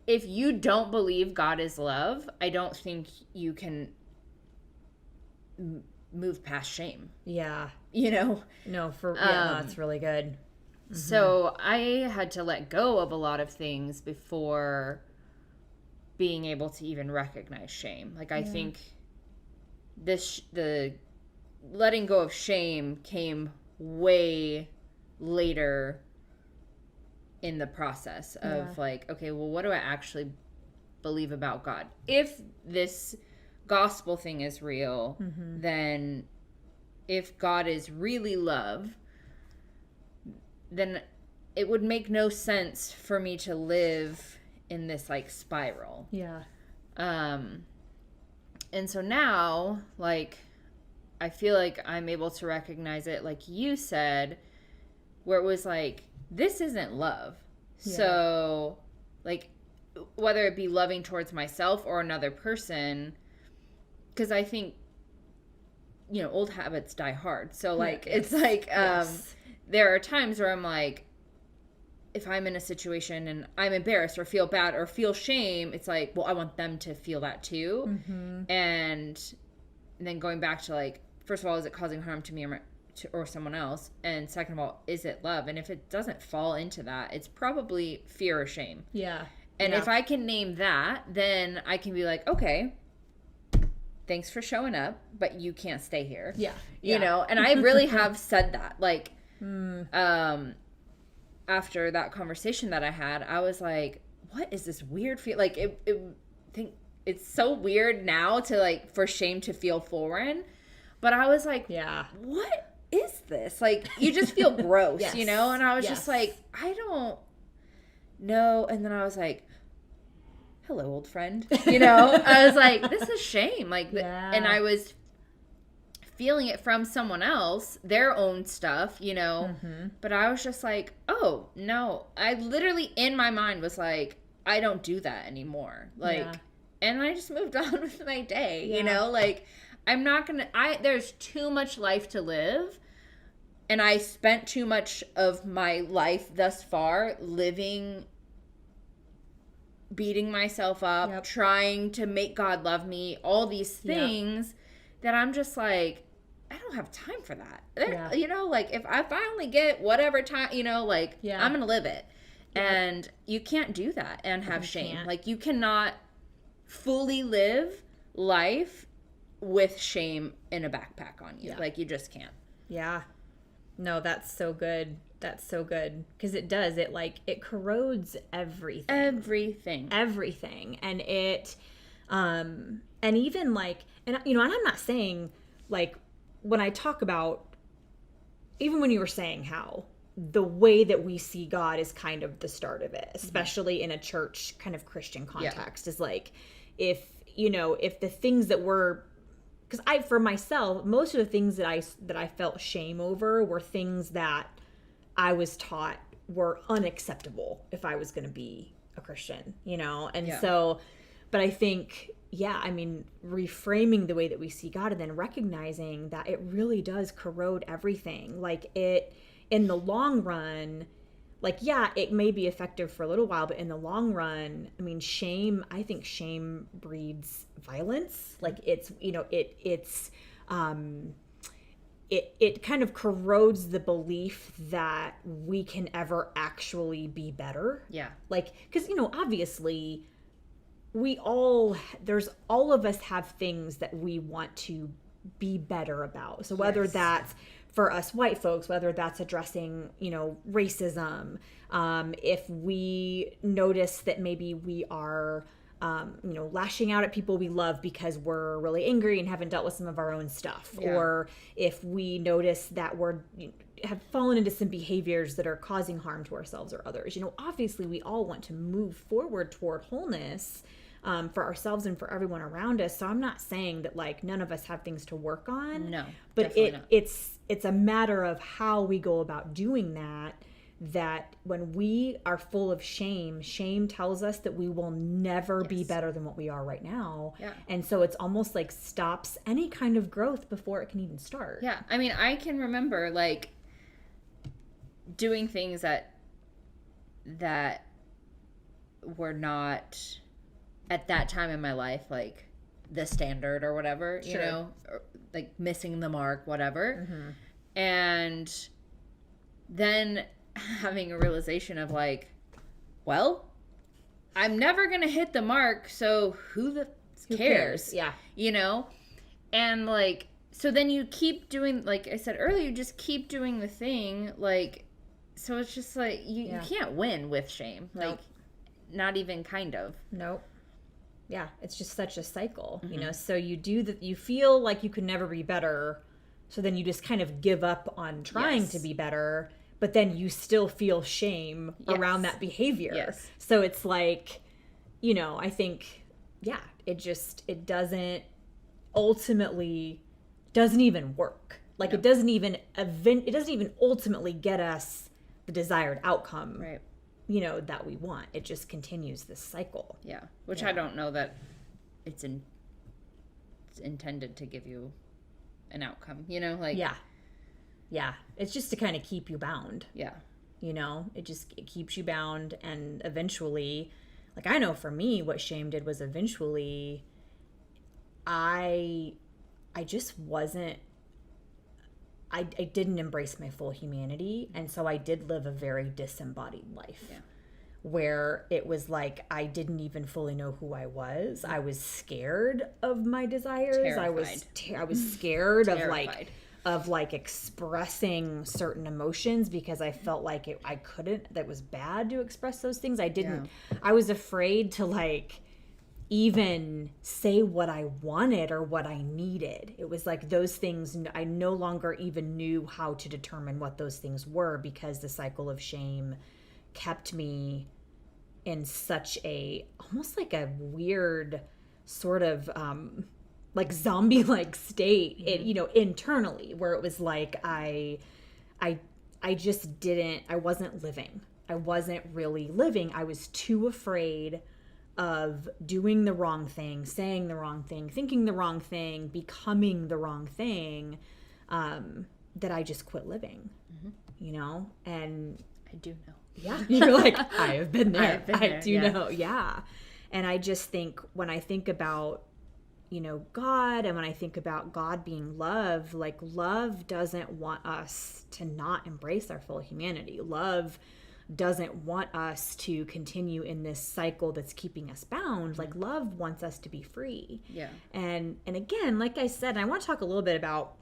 if you don't believe God is love, I don't think you can move past shame. Yeah. You know? No, that's really good. So I had to let go of a lot of things before being able to even recognize shame. Like, I think the letting go of shame came way later in the process of like, okay, well, what do I actually believe about God? If this gospel thing is real, then if God is really love, then it would make no sense for me to live in this like spiral. Yeah. And so now, like, I feel like I'm able to recognize it, like you said, where it was like, this isn't love. Yeah. So, like, whether it be loving towards myself or another person, because I think, you know, old habits die hard. So, like, it's like, there are times where I'm like, if I'm in a situation and I'm embarrassed or feel bad or feel shame, it's like, well, I want them to feel that too. And then going back to like, first of all, is it causing harm to me or someone else? And second of all, is it love? And if it doesn't fall into that, it's probably fear or shame. Yeah. And if I can name that, then I can be like, okay, thanks for showing up, but you can't stay here. Yeah. You know, and I really have said that. Like, after that conversation that I had, I was like, what is this weird feel? Like, it's so weird now to, like, for shame to feel foreign. But I was like, Yeah. what is this? Like, you just feel gross, Yes. you know? And I was Yes. just like, I don't know. And then I was like, hello, old friend. You know? I was like, this is shame. Like, Yeah. and I was feeling it from someone else, their own stuff, you know? But I was just like, oh, no. I literally, in my mind, was like, I don't do that anymore. Like, Yeah. and I just moved on with my day, Yeah. you know? Like, I'm not gonna, there's too much life to live. And I spent too much of my life thus far living, beating myself up, Yep. trying to make God love me, all these things that I'm just like, I don't have time for that. Yeah. You know, like if I finally get whatever time, you know, like Yeah. I'm going to live it. And you can't do that and have shame. can't. Like you cannot fully live life with shame in a backpack on you. Yeah. Like you just can't. Yeah. No, that's so good. That's so good. Because it does. It corrodes everything. Everything. And it, and even like, and you know, and I'm not saying like, when I talk about, even when you were saying how the way that we see God is kind of the start of it, especially in a church kind of Christian context, is like, if, you know, if the things that were, because for myself, most of the things that I felt shame over were things that I was taught were unacceptable if I was going to be a Christian, you know? And so, but I think, I mean, reframing the way that we see God and then recognizing that it really does corrode everything. Like it, in the long run, like, it may be effective for a little while, but in the long run, I mean, I think shame breeds violence. Like it's, you know, it kind of corrodes the belief that we can ever actually be better. Yeah. Like, because, you know, obviously all of us have things that we want to be better about. So whether that's for us white folks, whether that's addressing, you know, racism, if we notice that maybe we are, you know, lashing out at people we love because we're really angry and haven't dealt with some of our own stuff, or if we notice that have fallen into some behaviors that are causing harm to ourselves or others, you know, obviously we all want to move forward toward wholeness, for ourselves and for everyone around us. So I'm not saying that like none of us have things to work on. No, but definitely not. it's a matter of how we go about doing that. That when we are full of shame tells us that we will never be better than what we are right now. Yeah. And so it's almost like stops any kind of growth before it can even start. Yeah. I mean, I can remember like doing things that were not at that time in my life, like the standard or whatever, you know, or, like missing the mark, whatever. And then having a realization of like, well, I'm never going to hit the mark. So who cares? Yeah. You know? And like, so then you keep doing, like I said earlier, you just keep doing the thing. Like, so it's just like, you can't win with shame. Like, not even kind of. Nope. Yeah, it's just such a cycle, you know. So you feel like you could never be better, so then you just kind of give up on trying to be better, but then you still feel shame around that behavior. Yes. So it's like, you know, I think, it doesn't ultimately doesn't even work. Like it doesn't even ultimately get us the desired outcome. Right. You know, that we want. It just continues this cycle. Yeah. Which I don't know that it's intended to give you an outcome, you know, like. Yeah. It's just to kind of keep you bound. Yeah. You know, it keeps you bound. And eventually, like I know for me, what shame did was eventually I just wasn't, I didn't embrace my full humanity. And so I did live a very disembodied life. Yeah. where it was like I didn't even fully know who I was. I was scared of my desires. I was scared of like expressing certain emotions because I felt like I couldn't, that was bad to express those things. I was afraid to like even say what I wanted or what I needed. It was like those things, I no longer even knew how to determine what those things were because the cycle of shame kept me in such a, almost like a weird sort of like zombie-like state, internally, where it was like I just didn't, I wasn't living. I wasn't really living. I was too afraid of doing the wrong thing, saying the wrong thing, thinking the wrong thing, becoming the wrong thing, that I just quit living, and I do know. yeah, you're like, I have been there. I do yeah. know. Yeah. And I just think when I think about, God, and when I think about God being love, like love doesn't want us to not embrace our full humanity. Love doesn't want us to continue in this cycle that's keeping us bound. Like love wants us to be free. Yeah. And again, like I said, I want to talk a little bit about,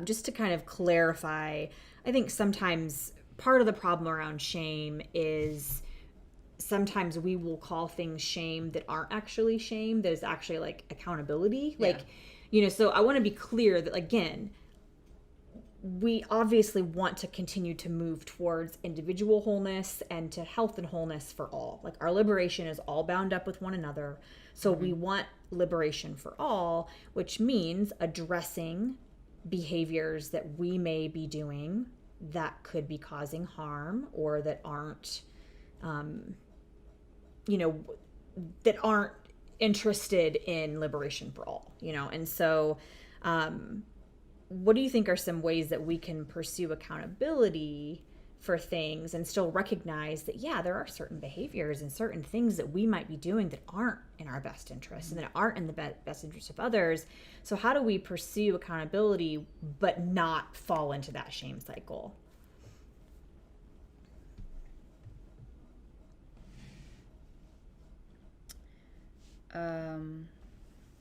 just to kind of clarify, I think sometimes part of the problem around shame is sometimes we will call things shame that aren't actually shame. There's actually like accountability. Yeah. Like, so I want to be clear that, again, we obviously want to continue to move towards individual wholeness and to health and wholeness for all. Like our liberation is all bound up with one another. So we want liberation for all, which means addressing behaviors that we may be doing that could be causing harm or that aren't, that aren't interested in liberation for all, And so, what do you think are some ways that we can pursue accountability for things and still recognize that, yeah, there are certain behaviors and certain things that we might be doing that aren't in our best interest and that aren't in the best interest of others. So how do we pursue accountability but not fall into that shame cycle?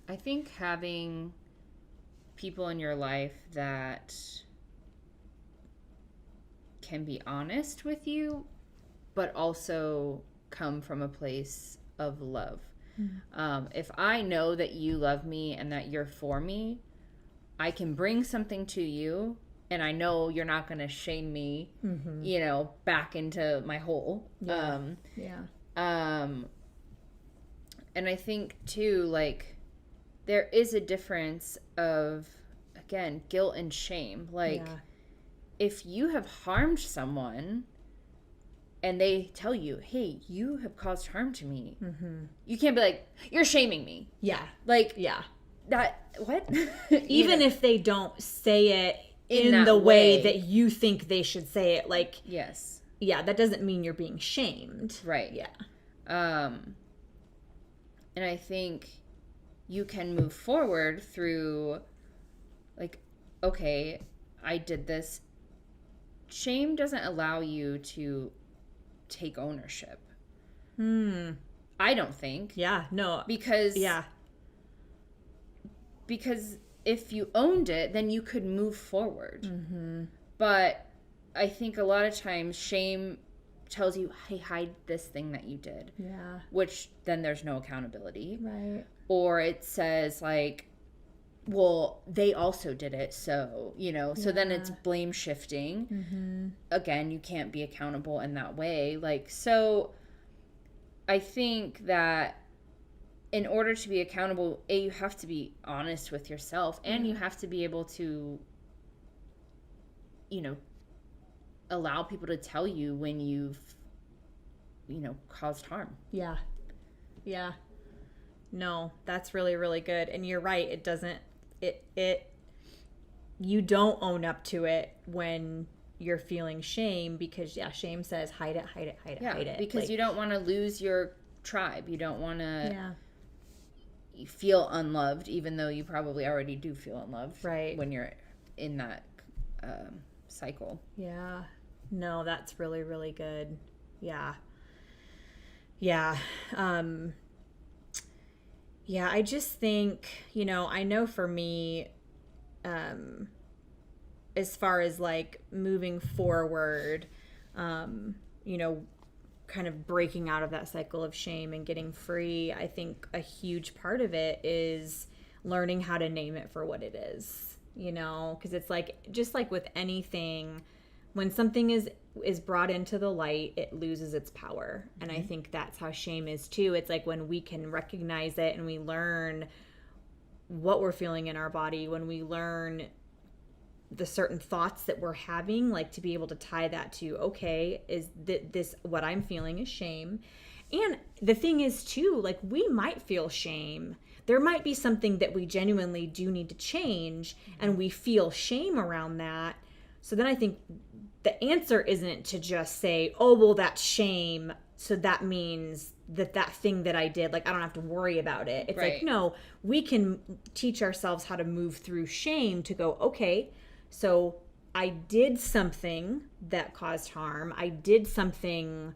I think having people in your life that can be honest with you, but also come from a place of love. If I know that you love me and that you're for me, I can bring something to you and I know you're not going to shame me, back into my hole. And I think too, like, there is a difference of, again, guilt and shame. Like, if you have harmed someone and they tell you, hey, you have caused harm to me, you can't be like, you're shaming me. Yeah. Like, Yeah. that, what? Even if they don't say it in the way that you think they should say it, like, yes. Yeah, that doesn't mean you're being shamed. Right. Yeah. And I think you can move forward through, like, okay, I did this. Shame doesn't allow you to take ownership. I don't think. Yeah, no. Because Yeah. Because if you owned it, then you could move forward. But I think a lot of times shame tells you, hey, hide this thing that you did. Yeah. Which then there's no accountability. Right. Or it says, like, well, they also did it, so, so then it's blame shifting. Again, you can't be accountable in that way. Like, so I think that in order to be accountable, you have to be honest with yourself and you have to be able to, allow people to tell you when you've, caused harm. Yeah. Yeah. No, that's really, really good. And you're right. It doesn't, you don't own up to it when you're feeling shame because, shame says hide it, hide it, hide it, hide it. Because like, you don't want to lose your tribe. You don't want to feel unloved, even though you probably already do feel unloved. Right. When you're in that cycle. Yeah. No, that's really, really good. Yeah. Yeah. Yeah, I just think, I know for me, as far as like moving forward, you know, kind of breaking out of that cycle of shame and getting free, I think a huge part of it is learning how to name it for what it is, because it's like, just like with anything, when something is brought into the light, it loses its power. And I think that's how shame is too. It's like when we can recognize it and we learn what we're feeling in our body, when we learn the certain thoughts that we're having, like to be able to tie that to, okay, is this what I'm feeling is shame. And the thing is too, like we might feel shame. There might be something that we genuinely do need to change and we feel shame around that. So then I think the answer isn't to just say, oh, well, that's shame, so that means that thing that I did, like, I don't have to worry about it. It's Right. like, no, we can teach ourselves how to move through shame to go, okay, so I did something that caused harm. I did something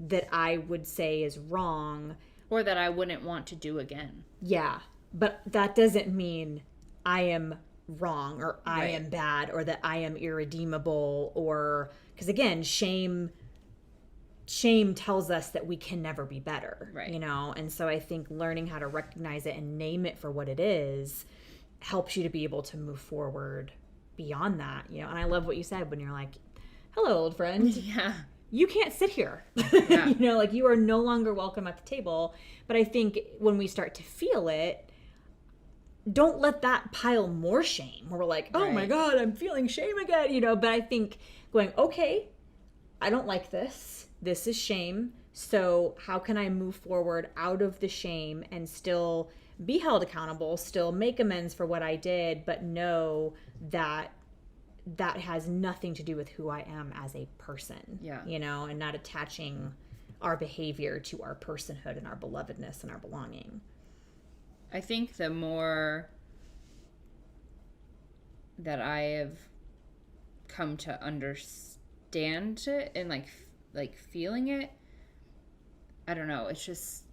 that I would say is wrong. Or that I wouldn't want to do again. Yeah, but that doesn't mean I am wrong or I Right. am bad or that I am irredeemable, or because again, shame tells us that we can never be better, Right. And so I think learning how to recognize it and name it for what it is helps you to be able to move forward beyond that, and I love what you said when you're like, hello, old friend. Yeah. You can't sit here. Yeah. Like you are no longer welcome at the table. But I think when we start to feel it, don't let that pile more shame. Where we're like, oh my Right. God, I'm feeling shame again, But I think going, okay, I don't like this. This is shame. So how can I move forward out of the shame and still be held accountable, still make amends for what I did, but know that that has nothing to do with who I am as a person, Yeah. And not attaching our behavior to our personhood and our belovedness and our belonging. I think the more that I have come to understand it and like feeling it, I don't know, it's just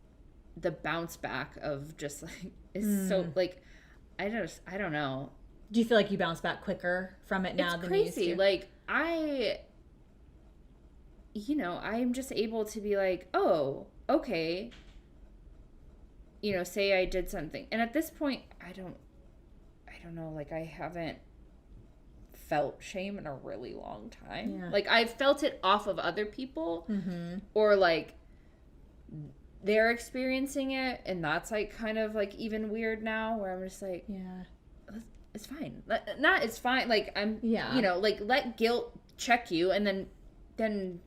the bounce back of just like is so like I don't know. Do you feel like you bounce back quicker from it now It's than crazy. you used to? Like I'm just able to be like, oh, okay. Say I did something. And at this point, I don't know, like I haven't felt shame in a really long time. Yeah. Like I've felt it off of other people or like they're experiencing it. And that's like kind of like even weird now where I'm just like, Yeah. it's fine. It's fine. Like I'm, Yeah. like let guilt check you and then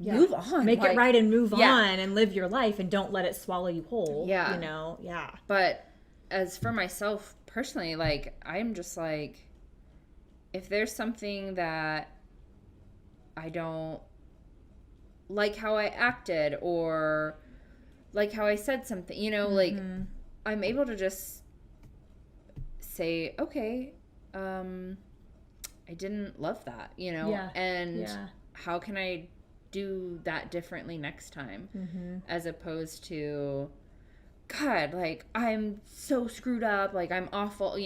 Yeah. move on. Make like, it right and move Yeah. on and live your life and don't let it swallow you whole. Yeah. Yeah. But as for myself personally, like I'm just like, if there's something that I don't like how I acted or like how I said something, like I'm able to just say, okay, I didn't love that, Yeah. and Yeah. how can I do that differently next time, as opposed to, God, like I'm so screwed up, like I'm awful, like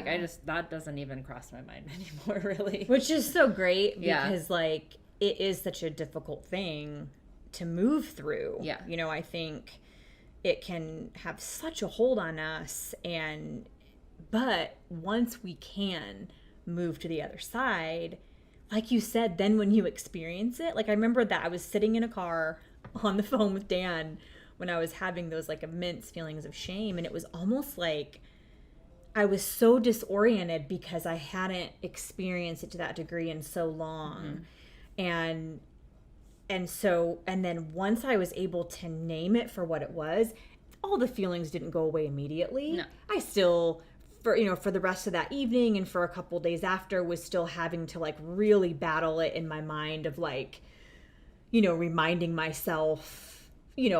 I Yeah. just, that doesn't even cross my mind anymore, really. Which is so great Yeah. because like it is such a difficult thing to move through. Yeah. I think it can have such a hold on us, but once we can move to the other side, like you said, then when you experience it, like I remember that I was sitting in a car on the phone with Dan when I was having those like immense feelings of shame, and it was almost like I was so disoriented because I hadn't experienced it to that degree in so long. And then once I was able to name it for what it was, all the feelings didn't go away immediately. No. I still, for the rest of that evening and for a couple days after, was still having to like really battle it in my mind of like, reminding myself,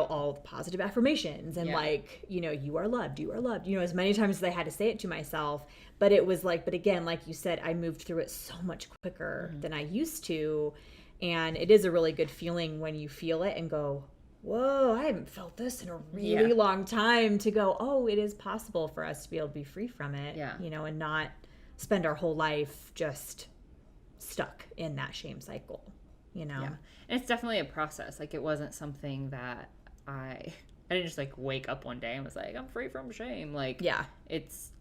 all the positive affirmations and Yeah. like, you are loved, as many times as I had to say it to myself. But it was like, but again, like you said, I moved through it so much quicker than I used to. And it is a really good feeling when you feel it and go, whoa, I haven't felt this in a really Yeah. long time, to go, oh, it is possible for us to be able to be free from it, Yeah. you know, and not spend our whole life just stuck in that shame cycle, you know? Yeah. And it's definitely a process. Like, it wasn't something that I didn't just like wake up one day and was like, I'm free from shame. Like, Yeah. it's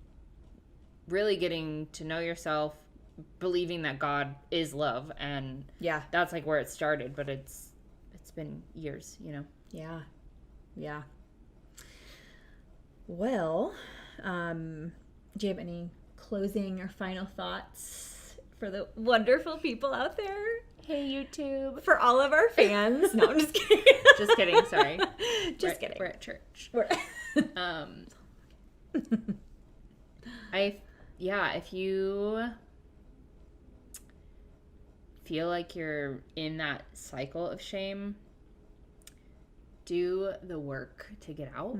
really getting to know yourself, believing that God is love, and Yeah. that's like where it started, but it's been years, you know. Yeah. Yeah. Well, do you have any closing or final thoughts for the wonderful people out there? Hey, YouTube. For all of our fans? No, I'm just kidding. Just kidding, sorry. Just kidding. We're at church. We're- If you feel like you're in that cycle of shame, do the work to get out.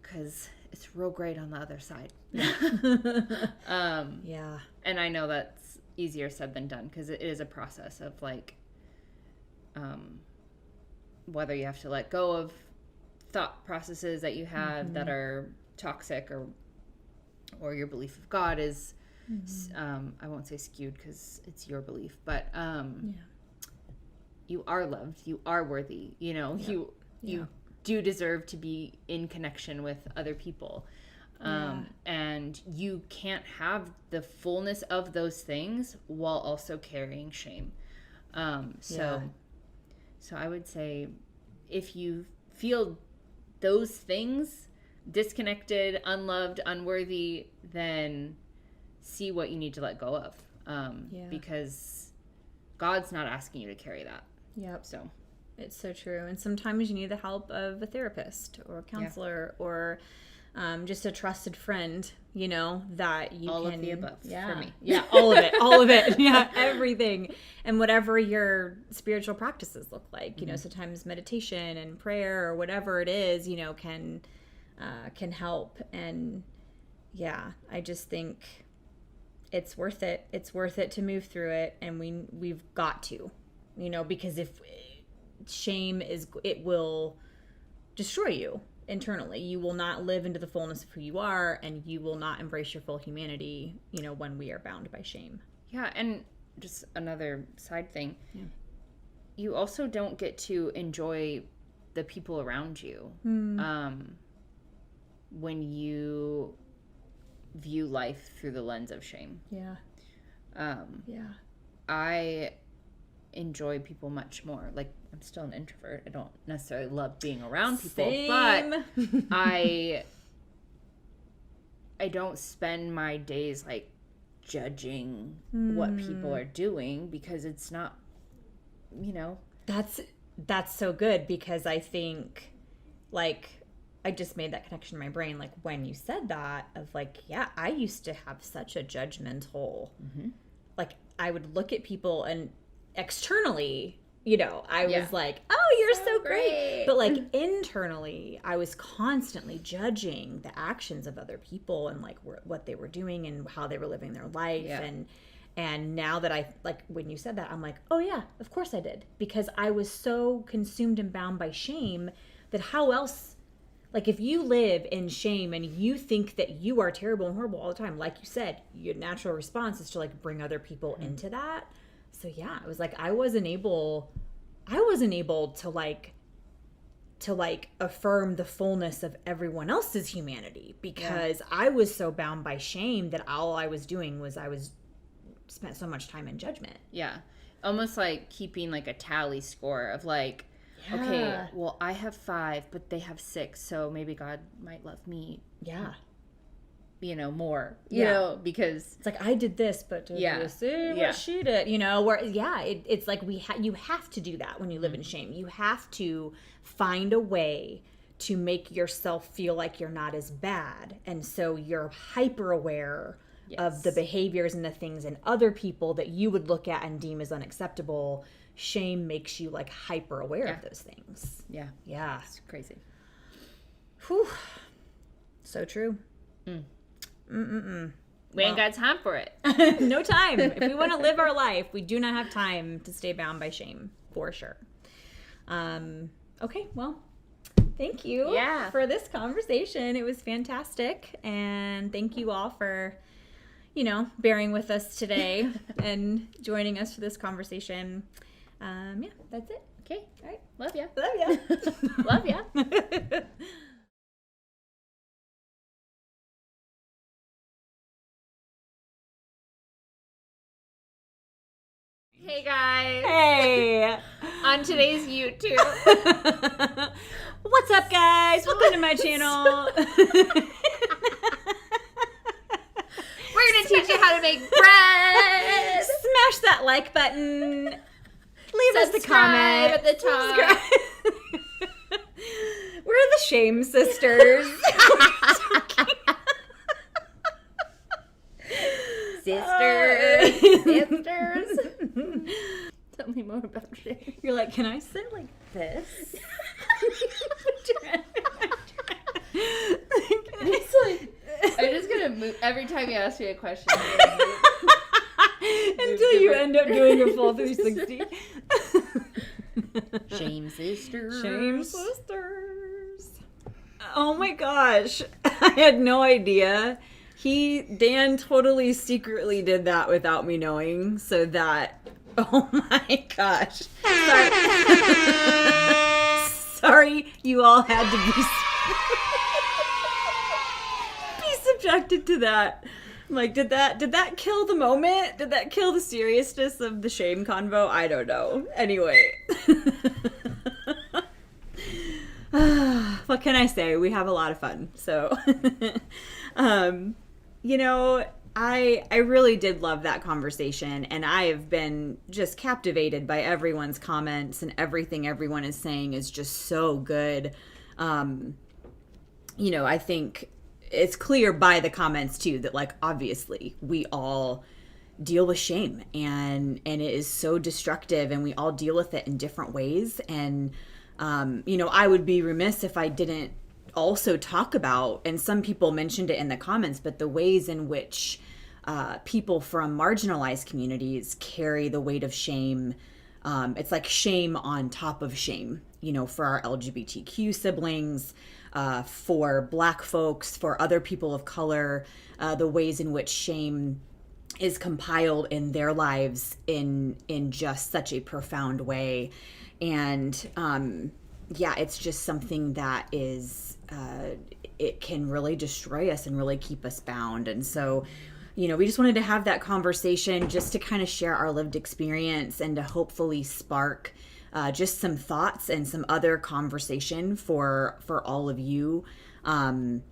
Because it's real great on the other side. Yeah. And I know that's easier said than done, because it is a process of like, whether you have to let go of thought processes that you had that are toxic, or your belief of God is, I won't say skewed because it's your belief, but you are loved, you are worthy, you know, you do deserve to be in connection with other people. And you can't have the fullness of those things while also carrying shame. So I would say, if you feel those things, disconnected, unloved, unworthy, then see what you need to let go of. Because God's not asking you to carry that. Yep. So It's so true. And sometimes you need the help of a therapist or a counselor or just a trusted friend, you know, that you all can... of the above for me. Yeah, all of it. All of it. Yeah, everything. And whatever your spiritual practices look like, you know, sometimes meditation and prayer or whatever it is, you know, can help. And yeah, I just think it's worth it. It's worth it to move through it. And we've got to, you know, because if shame it will destroy you internally. You will not live into the fullness of who you are, and you will not embrace your full humanity, you know, when we are bound by shame. Yeah, and just another side thing. You also don't get to enjoy the people around you when you view life through the lens of shame. Yeah. I enjoy people much more. Like, I'm still an introvert. I don't necessarily love being around people, but I don't spend my days like judging what people are doing, because it's not, you know. That's so good, because I think, like, I just made that connection in my brain, like, when you said that, of like, yeah, I used to have such a judgmental, like, I would look at people and externally, you know, I was like, oh, you're so great. But like internally, I was constantly judging the actions of other people and like what they were doing and how they were living their life. And now that I, like, when you said that, I'm like, oh yeah, of course I did. Because I was so consumed and bound by shame that how else, like, if you live in shame and you think that you are terrible and horrible all the time, like you said, your natural response is to like bring other people into that. So yeah, it was like I wasn't able to affirm the fullness of everyone else's humanity, because I was so bound by shame that all I was doing was spent so much time in judgment. Yeah. Almost like keeping like a tally score of like, okay, well, I have 5, but they have 6, so maybe God might love me, you know, more, you know, because it's like I did this, but did you see what she did, you know, where it's like you have to do that when you live in shame. You have to find a way to make yourself feel like you're not as bad, and so you're hyper aware of the behaviors and the things in other people that you would look at and deem as unacceptable. Shame makes you like hyper aware of those things. Yeah it's crazy. Whew. So true. We ain't got time for it. No time. If we want to live our life, we do not have time to stay bound by shame, for sure. Okay, well, thank you Yeah. for this conversation. It was fantastic. And thank you all for, bearing with us today and joining us for this conversation. Yeah, that's it. Okay. All right. Love ya. Love ya. Love ya. Hey guys. Hey. On today's YouTube. What's up, guys? Welcome to my channel. We're gonna teach you how to make bread. Smash that like button. Leave us the Subscribe comment at the top. Subscribe. We're the Shame Sisters. Sisters. Sisters. Tell me more about shame. You're like, can I sit like this? It's like, I'm just gonna move every time you ask me a question. I'm gonna move. Until you end up doing a full 360. Shame sisters. Shame Sisters. Oh my gosh. I had no idea. Dan totally secretly did that without me knowing. So that, oh my gosh. Sorry you all had to be subjected to that. I'm like, did that kill the moment? Did that kill the seriousness of the shame convo? I don't know. Anyway. What can I say? We have a lot of fun. So, I really did love that conversation, and I have been just captivated by everyone's comments, and everything everyone is saying is just so good. I think it's clear by the comments too that, like, obviously we all deal with shame, and it is so destructive, and we all deal with it in different ways. And I would be remiss if I didn't also talk about, and some people mentioned it in the comments, but the ways in which people from marginalized communities carry the weight of shame. It's like shame on top of shame, for our LGBTQ siblings, for Black folks, for other people of color, the ways in which shame is compiled in their lives in just such a profound way. And it's just something that is, it can really destroy us and really keep us bound. And so, we just wanted to have that conversation just to kind of share our lived experience and to hopefully spark just some thoughts and some other conversation for all of you. And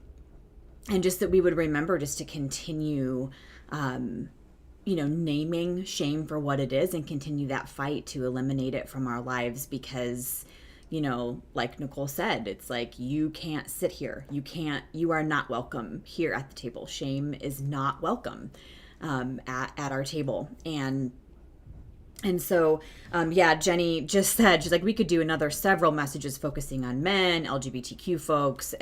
just that we would remember just to continue, naming shame for what it is and continue that fight to eliminate it from our lives, because, like Nicole said, it's like, you can't sit here. You are not welcome here at the table. Shame is not welcome at our table. And so, Jenny just said, she's like, we could do another several messages focusing on men, LGBTQ folks,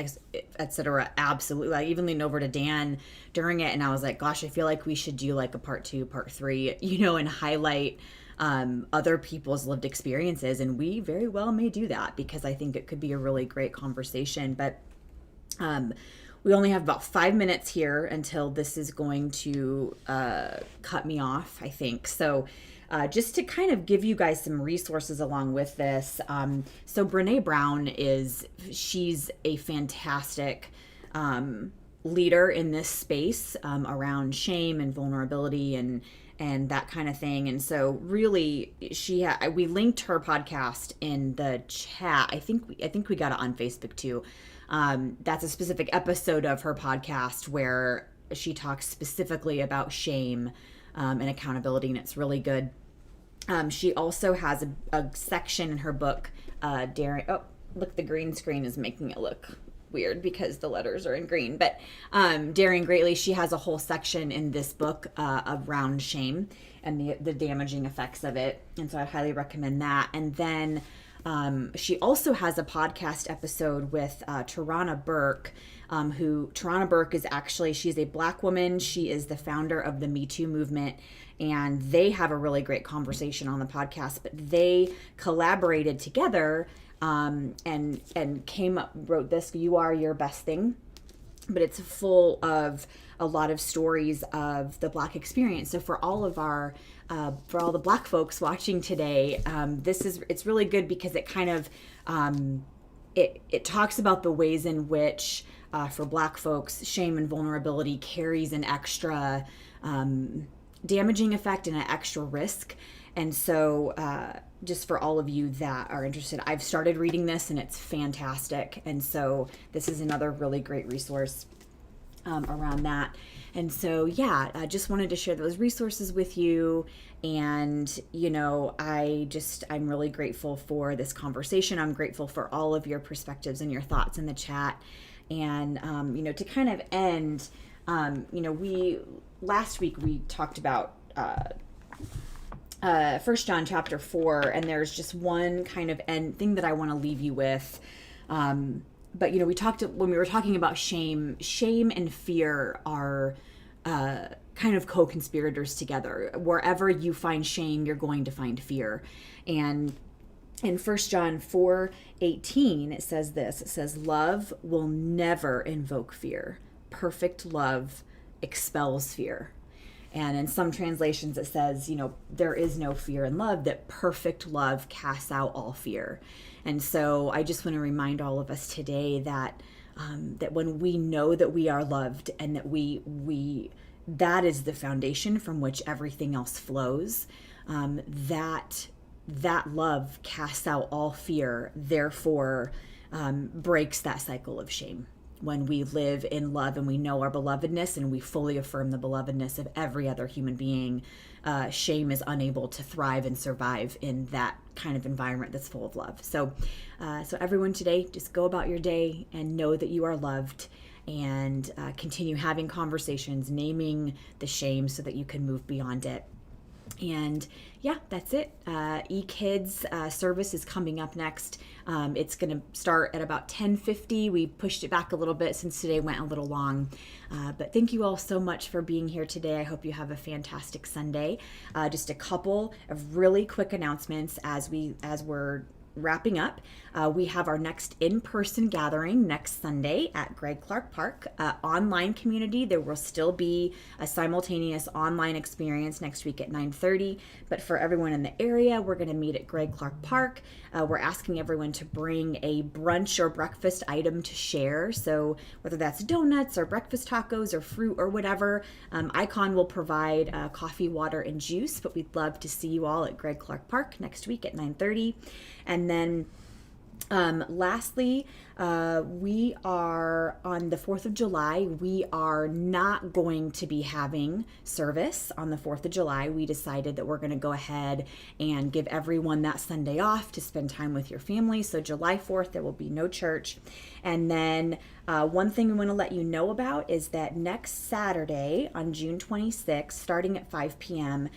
etc. Absolutely. I even leaned over to Dan during it, and I was like, gosh, I feel like we should do like a part 2, part 3, and highlight other people's lived experiences. And we very well may do that, because I think it could be a really great conversation. But we only have about 5 minutes here until this is going to cut me off, I think. So just to kind of give you guys some resources along with this. So Brene Brown she's a fantastic leader in this space around shame and vulnerability and that kind of thing. And so really we linked her podcast in the chat. I think we got it on Facebook too. That's a specific episode of her podcast where she talks specifically about shame and accountability, and it's really good. She also has a section in her book, Daring. Oh, look, the green screen is making it look weird because the letters are in green. But Daring Greatly, she has a whole section in this book around shame and the damaging effects of it. And so I highly recommend that. And then She also has a podcast episode with Tarana Burke, who Tarana Burke is actually, she's a Black woman. She is the founder of the Me Too movement, and they have a really great conversation on the podcast. But they collaborated together and came up, wrote this, "You Are Your Best Thing." But it's full of a lot of stories of the Black experience. So for all of our, for all the Black folks watching today, it's really good because it kind of, it talks about the ways in which for Black folks, shame and vulnerability carries an extra damaging effect and an extra risk. And so just for all of you that are interested, I've started reading this and it's fantastic. And so this is another really great resource around that. And so, yeah, I just wanted to share those resources with you. And, you know, I'm really grateful for this conversation. I'm grateful for all of your perspectives and your thoughts in the chat. And, you know, to kind of end, you know, last week we talked about 1 John chapter 4, and there's just one kind of end thing that I want to leave you with. But, you know, when we were talking about shame and fear are kind of co-conspirators together. Wherever you find shame, you're going to find fear. And in 1 John 4:18, it says this, it says, "Love will never invoke fear. Perfect love expels fear." And in some translations, it says, you know, there is no fear in love, that perfect love casts out all fear. And so I just want to remind all of us today that that when we know that we are loved and that that is the foundation from which everything else flows, that love casts out all fear, therefore breaks that cycle of shame. When we live in love and we know our belovedness and we fully affirm the belovedness of every other human being, shame is unable to thrive and survive in that kind of environment that's full of love. So everyone today, just go about your day and know that you are loved, and continue having conversations, naming the shame so that you can move beyond it. And yeah, that's it. eKids service is coming up next. It's going to start at about 10:50. We pushed it back a little bit since today went a little long. But thank you all so much for being here today. I hope you have a fantastic Sunday. Just a couple of really quick announcements as we're wrapping up. We have our next in-person gathering next Sunday at Greg Clark Park. Online community, there will still be a simultaneous online experience next week at 9:30. But for everyone in the area, we're going to meet at Greg Clark Park. We're asking everyone to bring a brunch or breakfast item to share. So whether that's donuts or breakfast tacos or fruit or whatever, Icon will provide coffee, water, and juice. But we'd love to see you all at Greg Clark Park next week at 9:30. And then lastly, we are on the 4th of July. We are not going to be having service on the 4th of July. We decided that we're going to go ahead and give everyone that Sunday off to spend time with your family. So July 4th, there will be no church. And then one thing we want to let you know about is that next Saturday on June 26th, starting at 5 p.m.,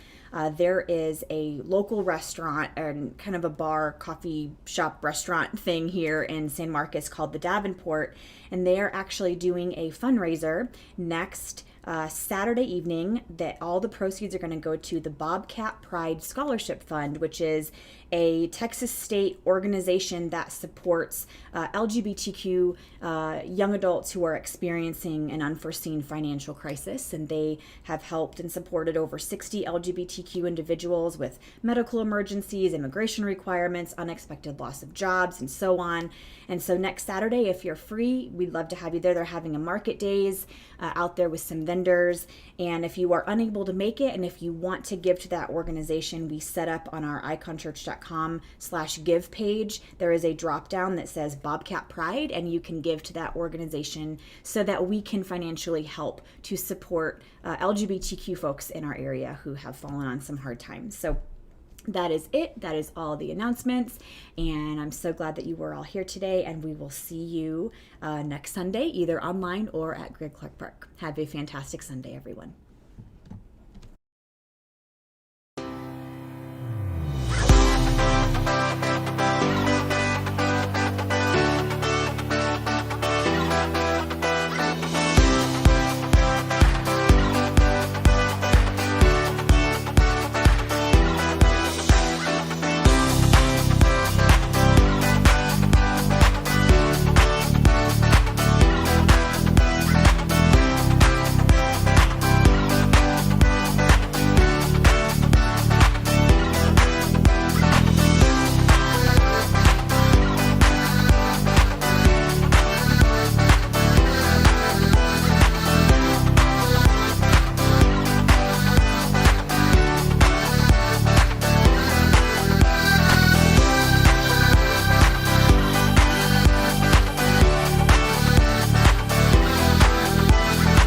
there is a local restaurant and kind of a bar, coffee shop restaurant thing here in San Marcos called the Davenport. And they are actually doing a fundraiser next Saturday evening that all the proceeds are going to go to the Bobcat Pride Scholarship Fund, which is a Texas state organization that supports LGBTQ young adults who are experiencing an unforeseen financial crisis. And they have helped and supported over 60 LGBTQ individuals with medical emergencies, immigration requirements, unexpected loss of jobs, and so on. And so next Saturday, if you're free, we'd love to have you there. They're having a market days out there with some vendors. And if you are unable to make it, and if you want to give to that organization, we set up on our iconchurch.com/give page, there is a drop down that says Bobcat Pride, and you can give to that organization so that we can financially help to support LGBTQ folks in our area who have fallen on some hard times. So that is it. That is all the announcements. And I'm so glad that you were all here today. And we will see you next Sunday, either online or at Greg Clark Park. Have a fantastic Sunday, everyone.